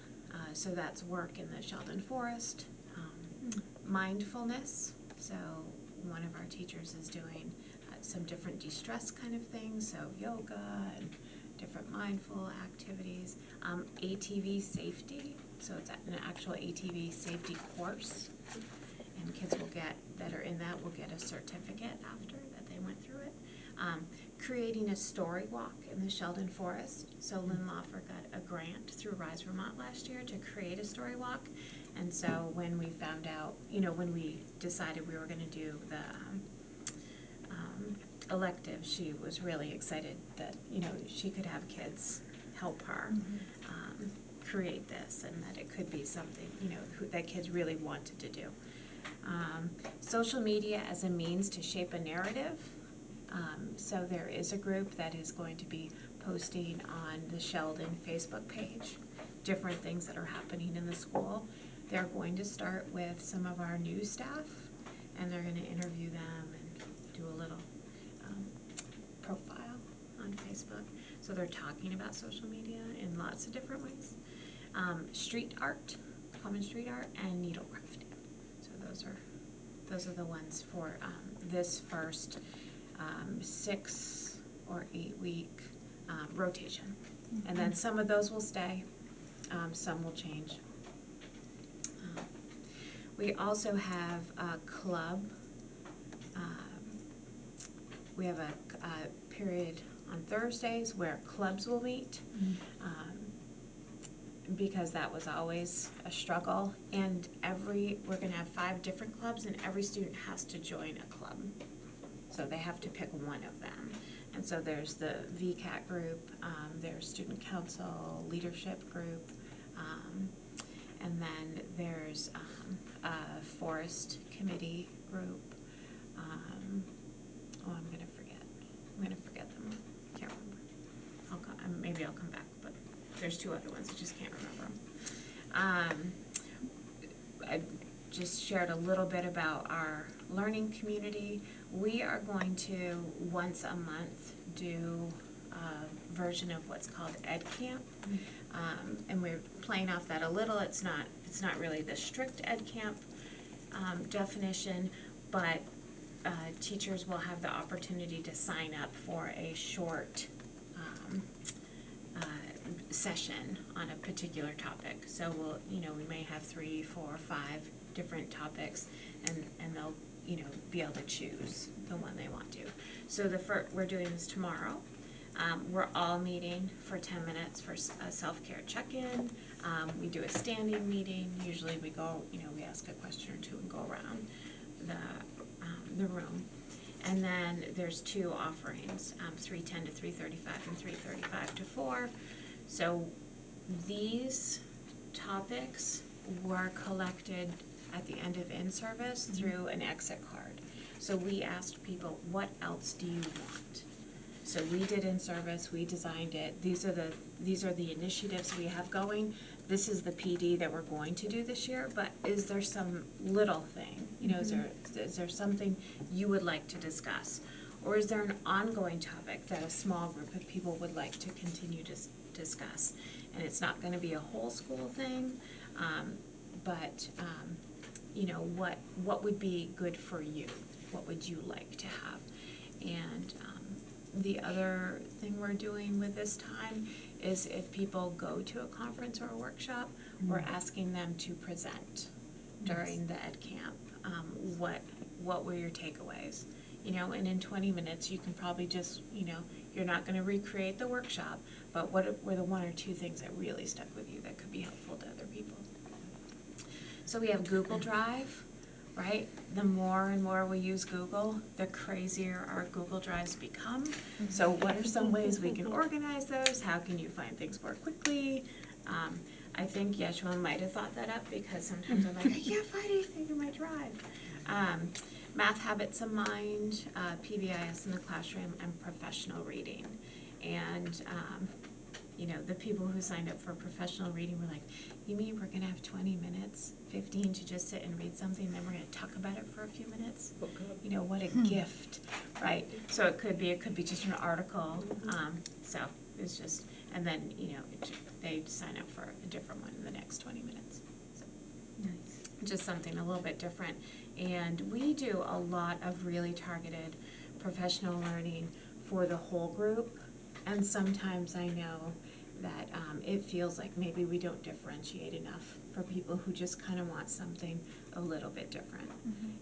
so that's work in the Sheldon Forest. Mindfulness, so one of our teachers is doing some different de-stress kind of things, so yoga and different mindful activities. ATV safety, so it's an actual ATV safety course, and kids that are in that will get a certificate after that they went through it. Creating a story walk in the Sheldon Forest. So Lynn Loffer got a grant through Rise Vermont last year to create a story walk. And so when we found out, you know, when we decided we were gonna do the elective, she was really excited that, you know, she could have kids help her create this, and that it could be something, you know, that kids really wanted to do. Social media as a means to shape a narrative. So there is a group that is going to be posting on the Sheldon Facebook page different things that are happening in the school. They're going to start with some of our new staff, and they're going to interview them and do a little profile on Facebook. So they're talking about social media in lots of different ways. Street art, common street art, and needlecrafting. So those are the ones for this first 6 or 8 week rotation. And then some of those will stay, some will change. We also have a club. We have a period on Thursdays where clubs will meet, because that was always a struggle. And we're gonna have 5 different clubs, and every student has to join a club. So they have to pick one of them. And so there's the VCAT group, there's student council, leadership group, and then there's a forest committee group. I'm gonna forget them, can't remember. Maybe I'll come back, but there's 2 other ones, I just can't remember them. I just shared a little bit about our learning community. We are going to, once a month, do a version of what's called Ed Camp. And we're playing off that a little. It's not really the strict Ed Camp definition, but teachers will have the opportunity to sign up for a short session on a particular topic. So we may have 3, 4, 5 different topics, and they'll, be able to choose the one they want to. So we're doing this tomorrow. We're all meeting for 10 minutes for a self-care check-in. We do a standing meeting. Usually we go, we ask a question or 2 and go around the room. And then there's 2 offerings, 3:10 to 3:35 and 3:35 to 4. So these topics were collected at the end of in-service through an exit card. So we asked people, what else do you want? So we did in-service, we designed it, these are the initiatives we have going. This is the PD that we're going to do this year, but is there some little thing? You know, is there something you would like to discuss? Or is there an ongoing topic that a small group of people would like to continue to discuss? And it's not gonna be a whole school thing, but, you know, what would be good for you? What would you like to have? And, the other thing we're doing with this time is if people go to a conference or a workshop, we're asking them to present during the ed camp. What were your takeaways? You know, and in 20 minutes, you can probably just, you know, you're not gonna recreate the workshop, but what were the one or two things that really stuck with you that could be helpful to other people? So we have Google Drive, right? The more and more we use Google, the crazier our Google Drives become. So what are some ways we can organize those? How can you find things more quickly? I think Yeshua might have thought that up because sometimes I'm like, I can't find anything in my Drive. Math Habits of Mind, PBIS in the classroom, and professional reading. And, you know, the people who signed up for professional reading were like, you mean we're gonna have 20 minutes, 15 to just sit and read something, then we're gonna talk about it for a few minutes? You know, what a gift, right? So it could be just an article, so it's just, and then, you know, they sign up for a different one in the next 20 minutes. So, Nice. just something a little bit different. And we do a lot of really targeted professional learning for the whole group. And sometimes I know that it feels like maybe we don't differentiate enough for people who just kind of want something a little bit different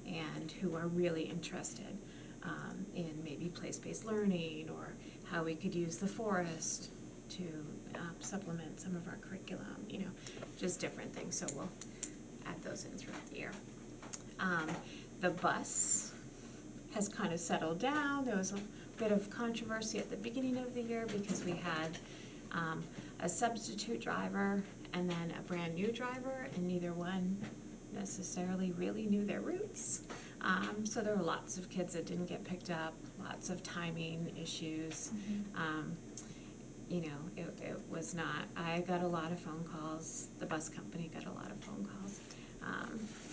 and who are really interested in maybe place-based learning or how we could use the forest to supplement some of our curriculum, you know, just different things. So we'll add those in throughout the year. The bus has kind of settled down. There was a bit of controversy at the beginning of the year because we had a substitute driver and then a brand new driver, and neither one necessarily really knew their routes. So there were lots of kids that didn't get picked up, lots of timing issues. You know, it was not, I got a lot of phone calls, the bus company got a lot of phone calls.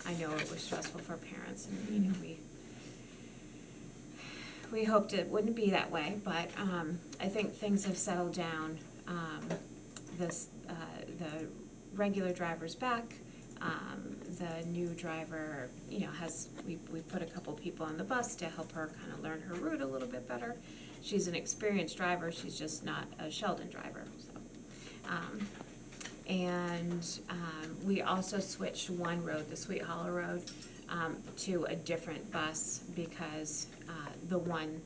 I know it was stressful for parents, and, you know, we hoped it wouldn't be that way, but I think things have settled down. The regular driver's back. The new driver, you know, we put a couple people on the bus to help her kind of learn her route a little bit better. She's an experienced driver, she's just not a Sheldon driver, so. We also switched one road, the Sweet Hollow Road, to a different bus because the one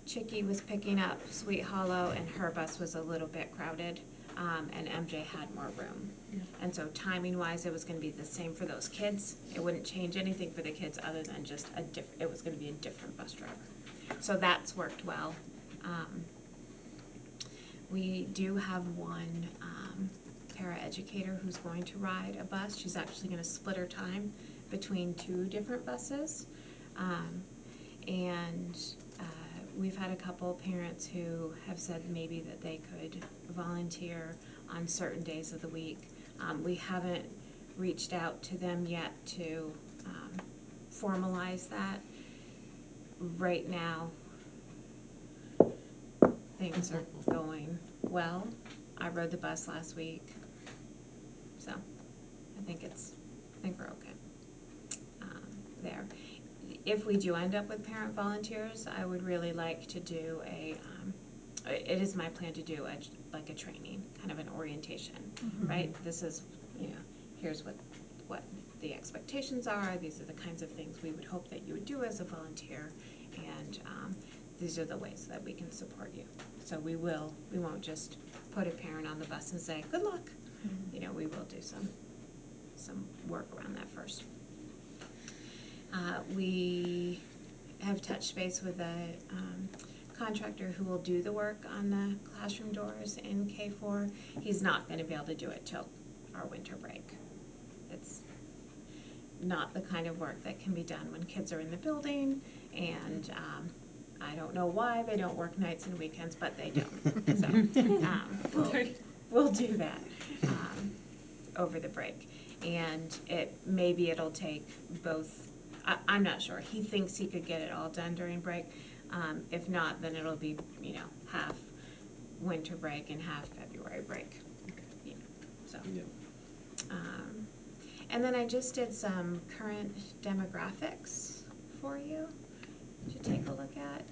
Chicky was picking up Sweet Hollow and her bus was a little bit crowded, and MJ had more room. Yeah. And so timing wise, it was gonna be the same for those kids. It wouldn't change anything for the kids other than just it was gonna be a different bus driver. So that's worked well. We do have one paraeducator who's going to ride a bus. She's actually gonna split her time between two different buses. We've had a couple parents who have said maybe that they could volunteer on certain days of the week. We haven't reached out to them yet to formalize that. Right now, things are going well. I rode the bus last week, so I think we're okay there. If we do end up with parent volunteers, I would really like to do it is my plan to do a training, kind of an orientation, right? This is, you know, here's what the expectations are, these are the kinds of things we would hope that you would do as a volunteer, and these are the ways that we can support you. So we won't just put a parent on the bus and say, good luck. You know, we will do some work around that first. We have touched base with a contractor who will do the work on the classroom doors in K4. He's not gonna be able to do it till our winter break. It's not the kind of work that can be done when kids are in the building, and I don't know why they don't work nights and weekends, but they don't. So we'll do that over the break. And maybe it'll take both, I'm not sure. He thinks he could get it all done during break. If not, then it'll be, half winter break and half February break. Yeah, so. Yeah. And then I just did some current demographics for you to take a look at.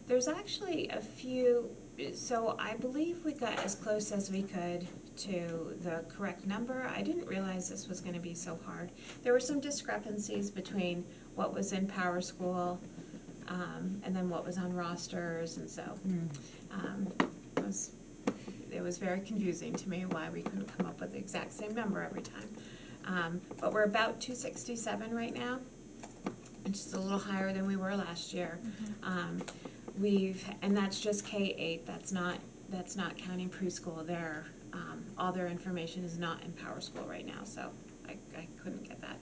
There's actually a few, so I believe we got as close as we could to the correct number. I didn't realize this was gonna be so hard. There were some discrepancies between what was in Power School, and then what was on rosters, and so, it was very confusing to me why we couldn't come up with the exact same number every time. But we're about 267 right now, which is a little higher than we were last year. And that's just K-8, that's not counting preschool. All their information is not in Power School right now, so I couldn't get that.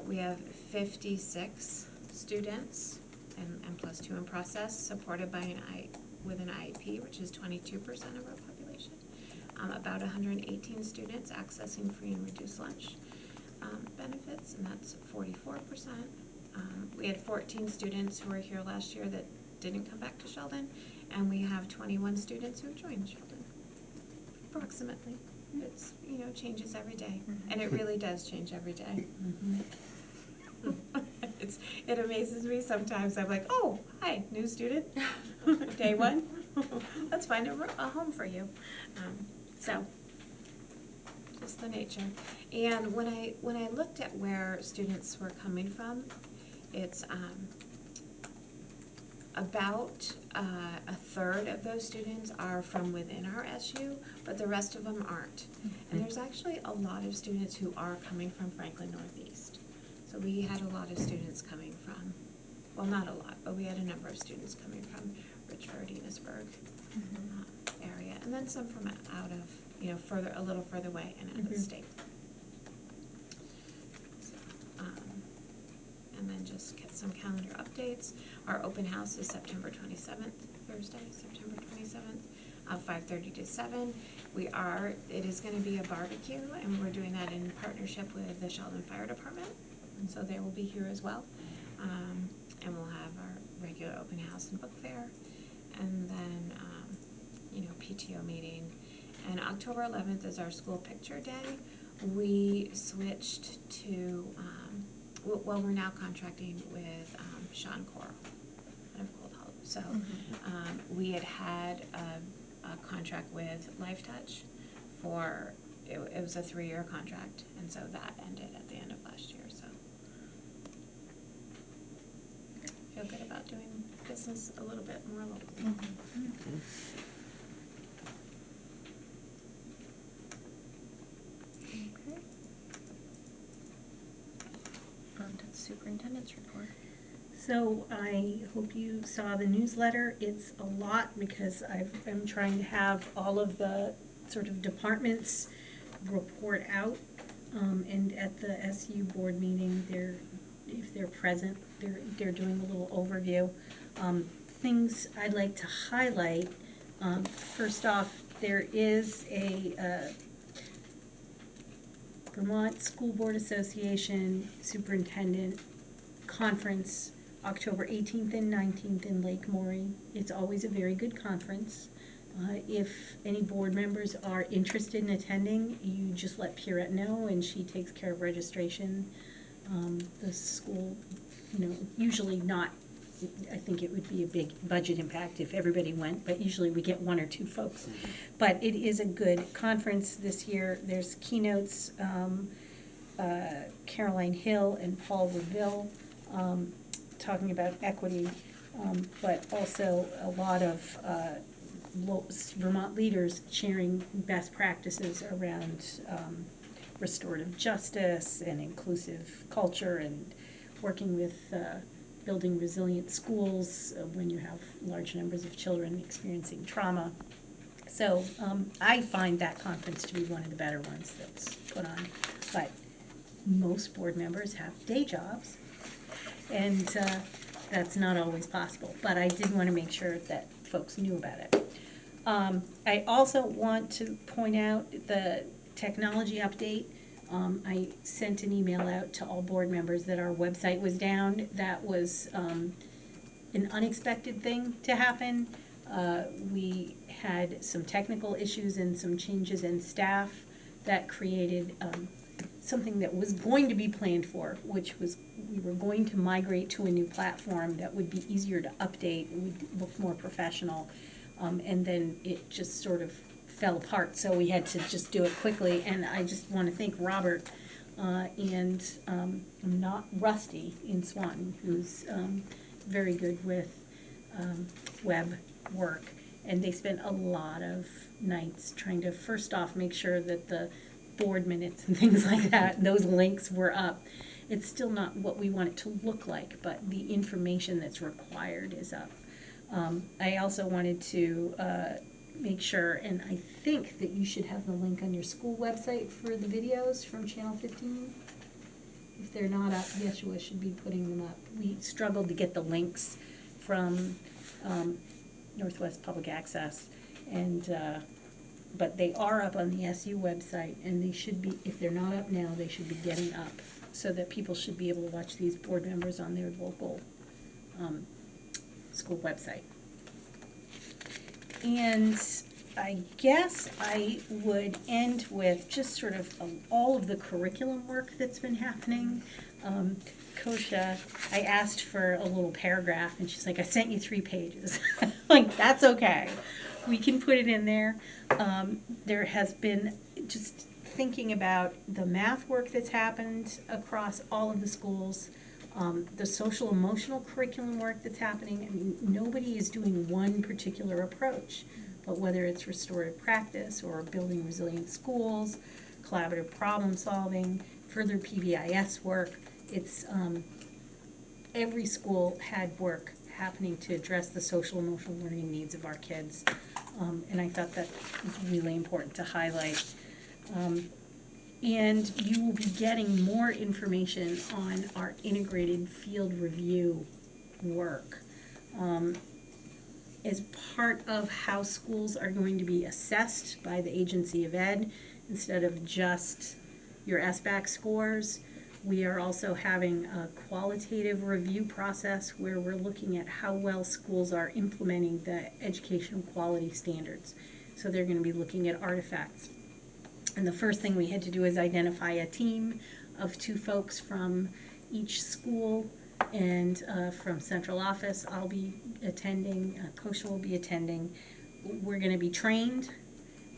We have 56 students and plus 2 in process, supported by with an IEP, which is 22% of our population. About 118 students accessing free and reduced lunch benefits, and that's 44%. We had 14 students who were here last year that didn't come back to Sheldon, and we have 21 students who joined Sheldon, approximately. It's, changes every day, and it really does change every day. It amazes me sometimes. I'm like, oh, hi, new student, day 1. Let's find a home for you. So, just the nature. And when I looked at where students were coming from, it's about a third of those students are from within our SU, but the rest of them aren't. And there's actually a lot of students who are coming from Franklin Northeast. So we had a lot of students coming from, well, not a lot, but we had a number of students coming from Richford, Enosburg area, and then some from out of, a little further away and out of the state. So, and then just get some calendar updates. Our open house is September 27th, Thursday, September 27th, 5:30 to 7. It is gonna be a barbecue, and we're doing that in partnership with the Sheldon Fire Department, and so they will be here as well. And we'll have our regular open house and book fair, and then, PTO meeting. And October 11th is our school picture day. We switched to, we're now contracting with Sean Coral of Cold Hope. So we had a contract with Life Touch for, it was a 3-year contract, and so that ended at the end of last year, so. Feel good about doing business a little bit more locally. Okay. On to the superintendent's report. So I hope you saw the newsletter. It's a lot because I'm trying to have all of the sort of departments report out. And at the SU board meeting, if they're present, they're doing a little overview. Things I'd like to highlight, first off, there is a Vermont School Board Association Superintendent Conference, October 18th and 19th in Lake Maury. It's always a very good conference. If any board members are interested in attending, you just let Pierrette know, and she takes care of registration. The school, usually not, I think it would be a big budget impact if everybody went, but usually we get 1 or 2 folks. But it is a good conference this year. There's keynotes, Caroline Hill and Paul Reville, talking about equity, but also a lot of Vermont leaders sharing best practices around restorative justice and inclusive culture and working with building resilient schools when you have large numbers of children experiencing trauma. So, I find that conference to be one of the better ones that's put on, but most board members have day jobs, and, that's not always possible, but I did wanna make sure that folks knew about it. I also want to point out the technology update. I sent an email out to all board members that our website was down. That was, an unexpected thing to happen. We had some technical issues and some changes in staff that created, something that was going to be planned for, which was we were going to migrate to a new platform that would be easier to update, and would look more professional. And then it just sort of fell apart, so we had to just do it quickly. And I just want to thank Robert and not Rusty in Swanton, who's very good with web work. And they spent a lot of nights trying to, first off, make sure that the board minutes and things like that, those links were up. It's still not what we want it to look like, but the information that's required is up. I also wanted to make sure, and I think that you should have the link on your school website for the videos from Channel 15. If they're not up, Yeshua should be putting them up. We struggled to get the links from Northwest Public Access, and but they are up on the SU website, and they should be, if they're not up now, they should be getting up, so that people should be able to watch these board members on their local school website. And I guess I would end with just sort of all of the curriculum work that's been happening. Kosha, I asked for a little paragraph, and she's like, I sent you 3 pages. Like, that's okay. We can put it in there. There has been just thinking about the math work that's happened across all of the schools, the social emotional curriculum work that's happening. I mean, nobody is doing one particular approach, but whether it's restorative practice or building resilient schools, collaborative problem solving, further PBIS work, it's every school had work happening to address the social emotional learning needs of our kids. And I thought that was really important to highlight. And you will be getting more information on our integrated field review work. As part of how schools are going to be assessed by the Agency of Ed, instead of just your SBAC scores, we are also having a qualitative review process where we're looking at how well schools are implementing the educational quality standards. So they're going to be looking at artifacts. And the first thing we had to do is identify a team of 2 folks from each school, and from central office, I'll be attending, Kosha will be attending. We're going to be trained,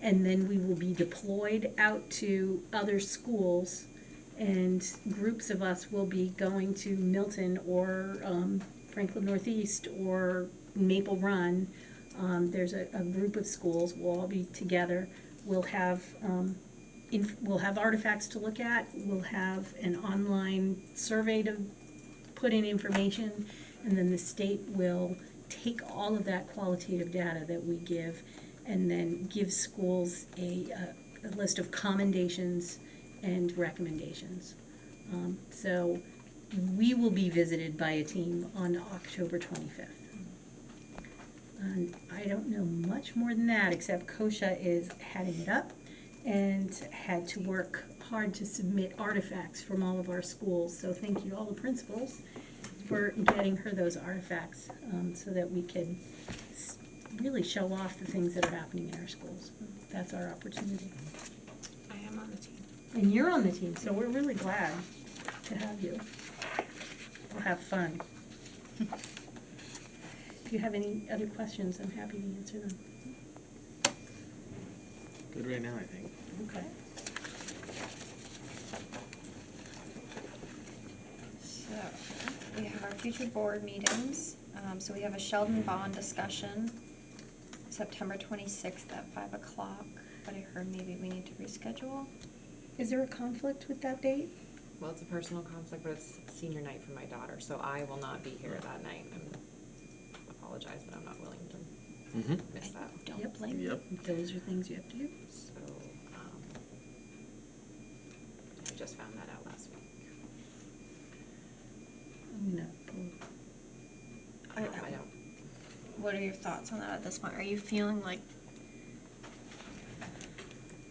and then we will be deployed out to other schools, and groups of us will be going to Milton or Franklin Northeast or Maple Run. There's a group of schools. We'll all be together. We'll have artifacts to look at. We'll have an online survey to put in information, and then the state will take all of that qualitative data that we give and then give schools a list of commendations and recommendations. So we will be visited by a team on October 25th. And I don't know much more than that, except Kosha is heading it up and had to work hard to submit artifacts from all of our schools. So thank you to all the principals for getting her those artifacts, so that we could really show off the things that are happening in our schools. That's our opportunity. I am on the team. And you're on the team, so we're really glad to have you. We'll have fun. If you have any other questions, I'm happy to answer them. Good right now, I think. Okay. So, we have our future board meetings. So we have a Sheldon Bond discussion, September 26th at 5 o'clock, but I heard maybe we need to reschedule. Is there a conflict with that date? Well, it's a personal conflict, but it's senior night for my daughter, so I will not be here that night. I apologize, but I'm not willing to Mm-hmm. Missed that. Don't Yep. blame me. Yep. Those are things you have to do. So, I just found that out last week. I'm gonna pull. I don't. What are your thoughts on that at this point? Are you feeling like,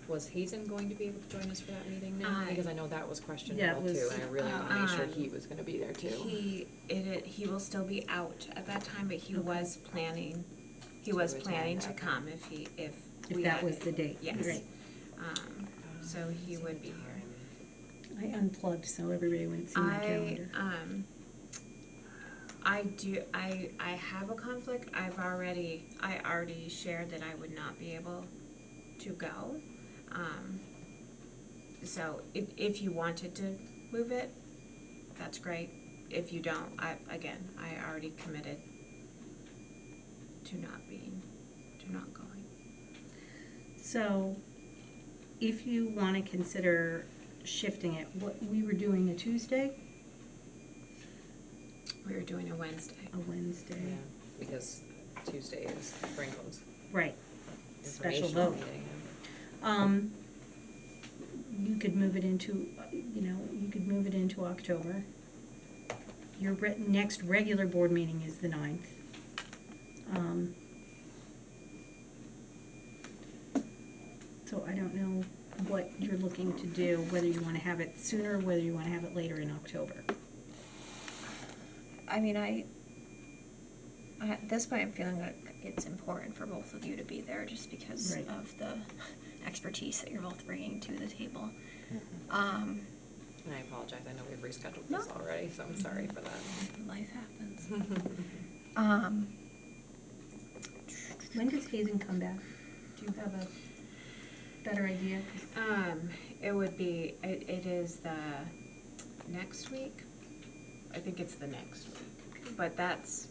Was Hazen going to be able to join us for that meeting now? I- Because I know that was Yeah, it questionable was- too, and I really wanna make sure Um, he was gonna be there too. He will still be out at that time, but he Okay. was planning, he To was attend planning to that. come if If we that had was it. the date, Yes. right. So he would be here. I unplugged so everybody wouldn't see my calendar. I have a conflict. I already shared that I would not be able to go. So if you wanted to move it, that's great. If you don't, I already committed to not going. So, if you wanna consider shifting it, what, we were doing a Tuesday, We were doing a Wednesday. a Wednesday? Yeah, because Tuesday is Franklin's Right, special informational vote. meeting. You could move it into, you could move it into October. Your next regular board meeting is the 9th. So I don't know what you're looking to do, whether you wanna have it sooner, whether you wanna have it later in October. I mean, at this point, I'm feeling like it's important for both of you to be there just because Right. of the expertise that you're both bringing to the table. And I apologize, I know we've rescheduled this No. already, so I'm sorry for that. Life happens. When does Hazen come back? Do you have a better idea? It is the next week. I think it's the next week, but that's,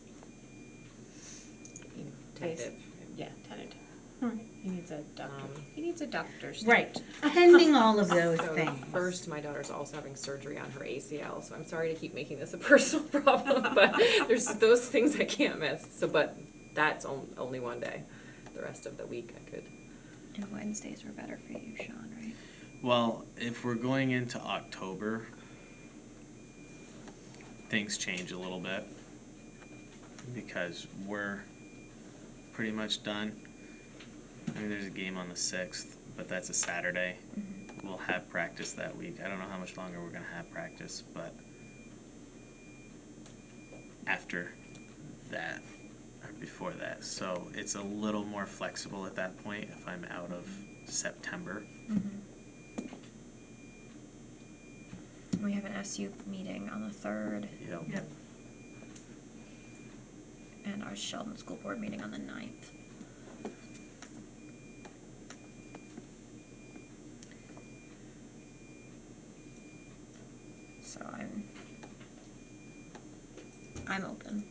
Tentative. Yeah, tentative. Alright. He needs a doctor. Um, He needs a doctor's. Right, pending all of those So things. first, my daughter's also having surgery on her ACL, so I'm sorry to keep making this a personal problem, but there's those things I can't miss. So, but that's only one day. The rest of the week I could. And Wednesdays were better for you, Sean, right? Well, if we're going into October, things change a little bit because we're pretty much done. I mean, there's a game on the 6th, but that's a Saturday. We'll have practice that week. I don't know how much longer we're gonna have practice, but after that or before that, so it's a little more flexible at that point if I'm out of September. We have an SU meeting on the 3rd Yep. and our Sheldon School Board meeting on the 9th. So I'm open.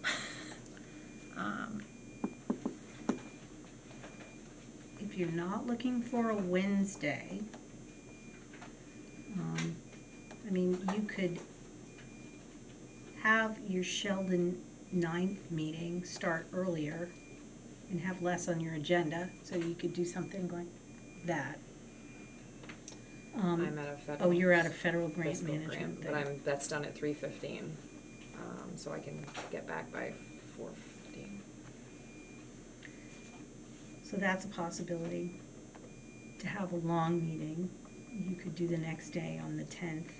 If you're not looking for a Wednesday, I mean, you could have your Sheldon 9th meeting start earlier and have less on your agenda, so you could do something like that. I'm at a federal. Oh, you're out of federal grant fiscal management grant, thing. but that's done at 3:15, so I can get back by 4:15. So that's a possibility, to have a long meeting. You could do the next day on the 10th.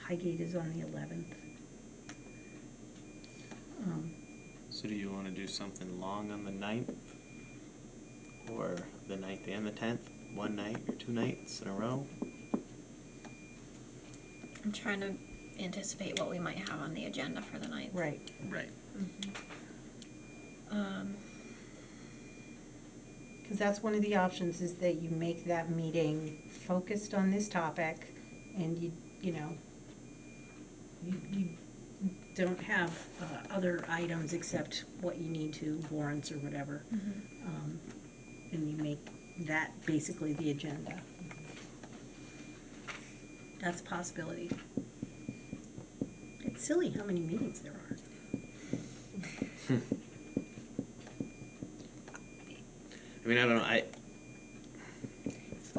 Highgate is on the 11th. So do you wanna do something long on the 9th? Or the 9th and the 10th? One night or 2 nights in a row? I'm trying to anticipate what we might have on the agenda for the 9th. Right. Right. Because that's one of the options, is that you make that meeting focused on this topic, and you don't have other items except what you need to, warrants or whatever. And you make that basically the agenda. That's a possibility. It's silly how many meetings there are. I mean, I don't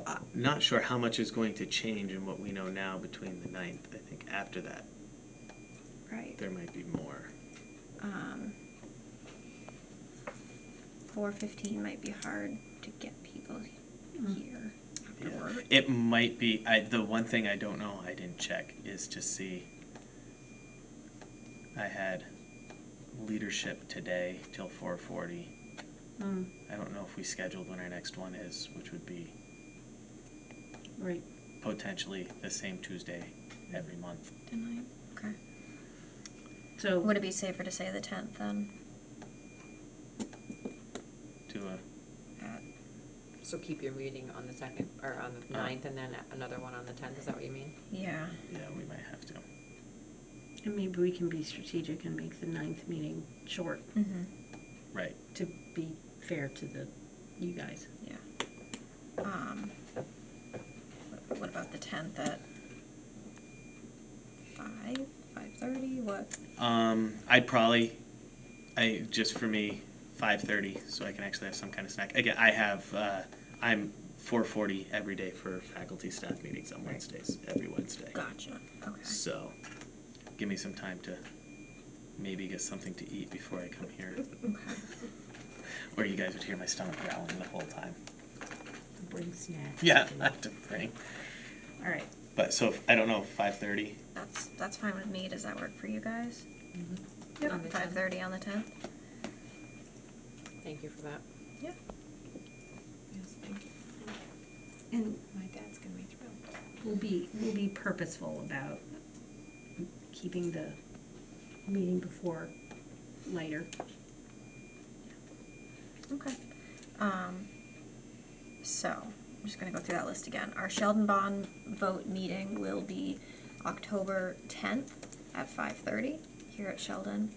know, not sure how much is going to change in what we know now between the 9th. I think after that, Right. there might be more. 4:15 might be hard to get people here Yeah. afterward. It might be, the one thing I don't know, I didn't check, is to see, I had leadership today till 4:40. Mm, I don't know if we scheduled when our next one is, which would be right. potentially the same Tuesday every month. Tonight. Okay. So, Would it be safer to say the 10th then? To So keep your meeting on the 2nd, or on the 9th, and then another one on the 10th, is that what you mean? Yeah. yeah, we might have to. and maybe we can be strategic and make the 9th meeting short Mm-hmm. Right. to be fair to you guys. Yeah. What about the 10th at 5:30? What? I'd probably, just for me, 5:30, so I can actually have some kind of snack. Again, I'm 4:40 every day for faculty staff meetings on Wednesdays, every Wednesday. Gotcha. Okay. So, give me some time to maybe get something to eat before I come here. Okay. Or you guys would hear my stomach growling the whole time. Bring snacks. Yeah, I have to bring. All right. But, so, I don't know, 5:30? That's fine with me. Does that work for you guys? Yep. On the 10th. 5:30 on the 10th? Thank you for that. Yeah. Yes, thank you. And My dad's gonna be thrilled. we'll be purposeful about keeping the meeting before later. Okay. So, I'm just gonna go through that list again. Our Sheldon Bond vote meeting will be October 10th at 5:30 here at Sheldon.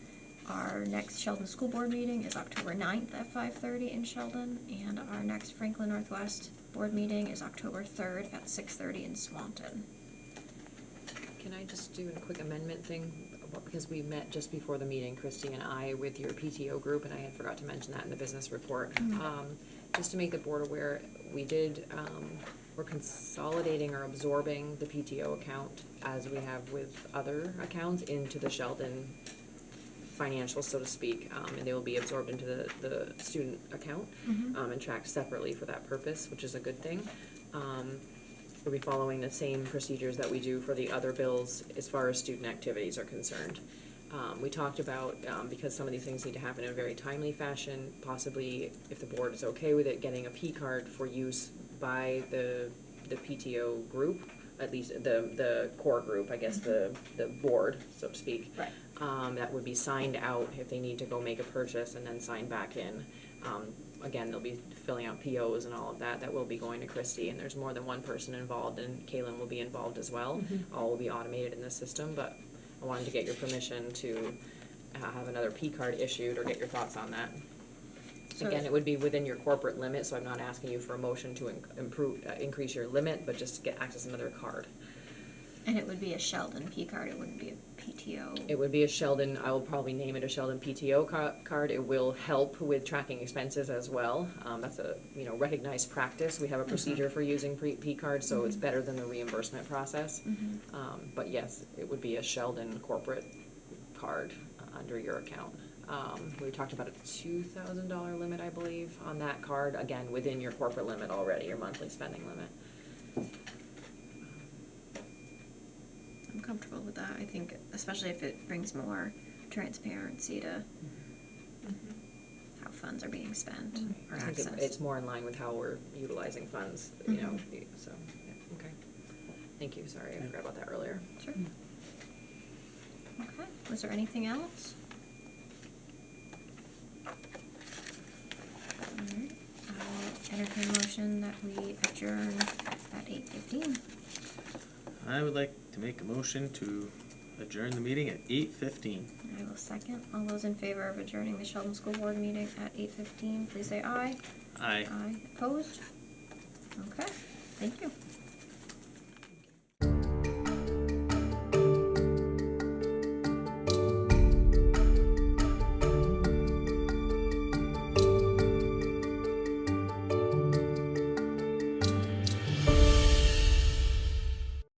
Our next Sheldon School Board meeting is October 9th at 5:30 in Sheldon, and our next Franklin Northwest Board meeting is October 3rd at 6:30 in Swanton. Can I just do a quick amendment thing? Because we met just before the meeting, Christy and I, with your PTO group, and I had forgot to mention that in the business report. Just to make the board aware, we're consolidating or absorbing the PTO account as we have with other accounts into the Sheldon financials, so to speak, and they will be absorbed into the student account, and tracked separately for that purpose, which is a good thing. We'll be following the same procedures that we do for the other bills as far as student activities are concerned. We talked about, because some of these things need to happen in a very timely fashion, possibly, if the board is okay with it, getting a P card for use by the PTO group, at least the core group, I guess, the board, so to speak. Right. That would be signed out if they need to go make a purchase and then sign back in. Again, they'll be filling out POs and all of that. That will be going to Christie, and there's more than one person involved, and Kaylin will be involved as well. All will be automated in the system, but I wanted to get your permission to have another P card issued, or get your thoughts on that. So Again, it would be within your corporate limit, so I'm not asking you for a motion to increase your limit, but just to get access to another card. And it would be a Sheldon P card, it wouldn't be a PTO. It would be a Sheldon, I will probably name it a Sheldon PTO card. It will help with tracking expenses as well. That's a, recognized practice. We have a procedure for using P cards, so it's better than the reimbursement process. But yes, it would be a Sheldon corporate card under your account. We talked about a $2,000 limit, I believe, on that card, again, within your corporate limit already, your monthly spending limit. I'm comfortable with that. I think, especially if it brings more transparency to how funds are being spent or I think access. it's more in line with how we're utilizing funds, so, yeah, okay. Thank you, sorry, I forgot about that earlier. Sure. Okay, was there anything else? Alright, I'll entertain a motion that we adjourn at 8:15. I would like to make a motion to adjourn the meeting at 8:15. I will second. All those in favor of adjourning the Sheldon School Board meeting at 8:15, please say aye. Aye. Aye. Opposed? Okay, thank you.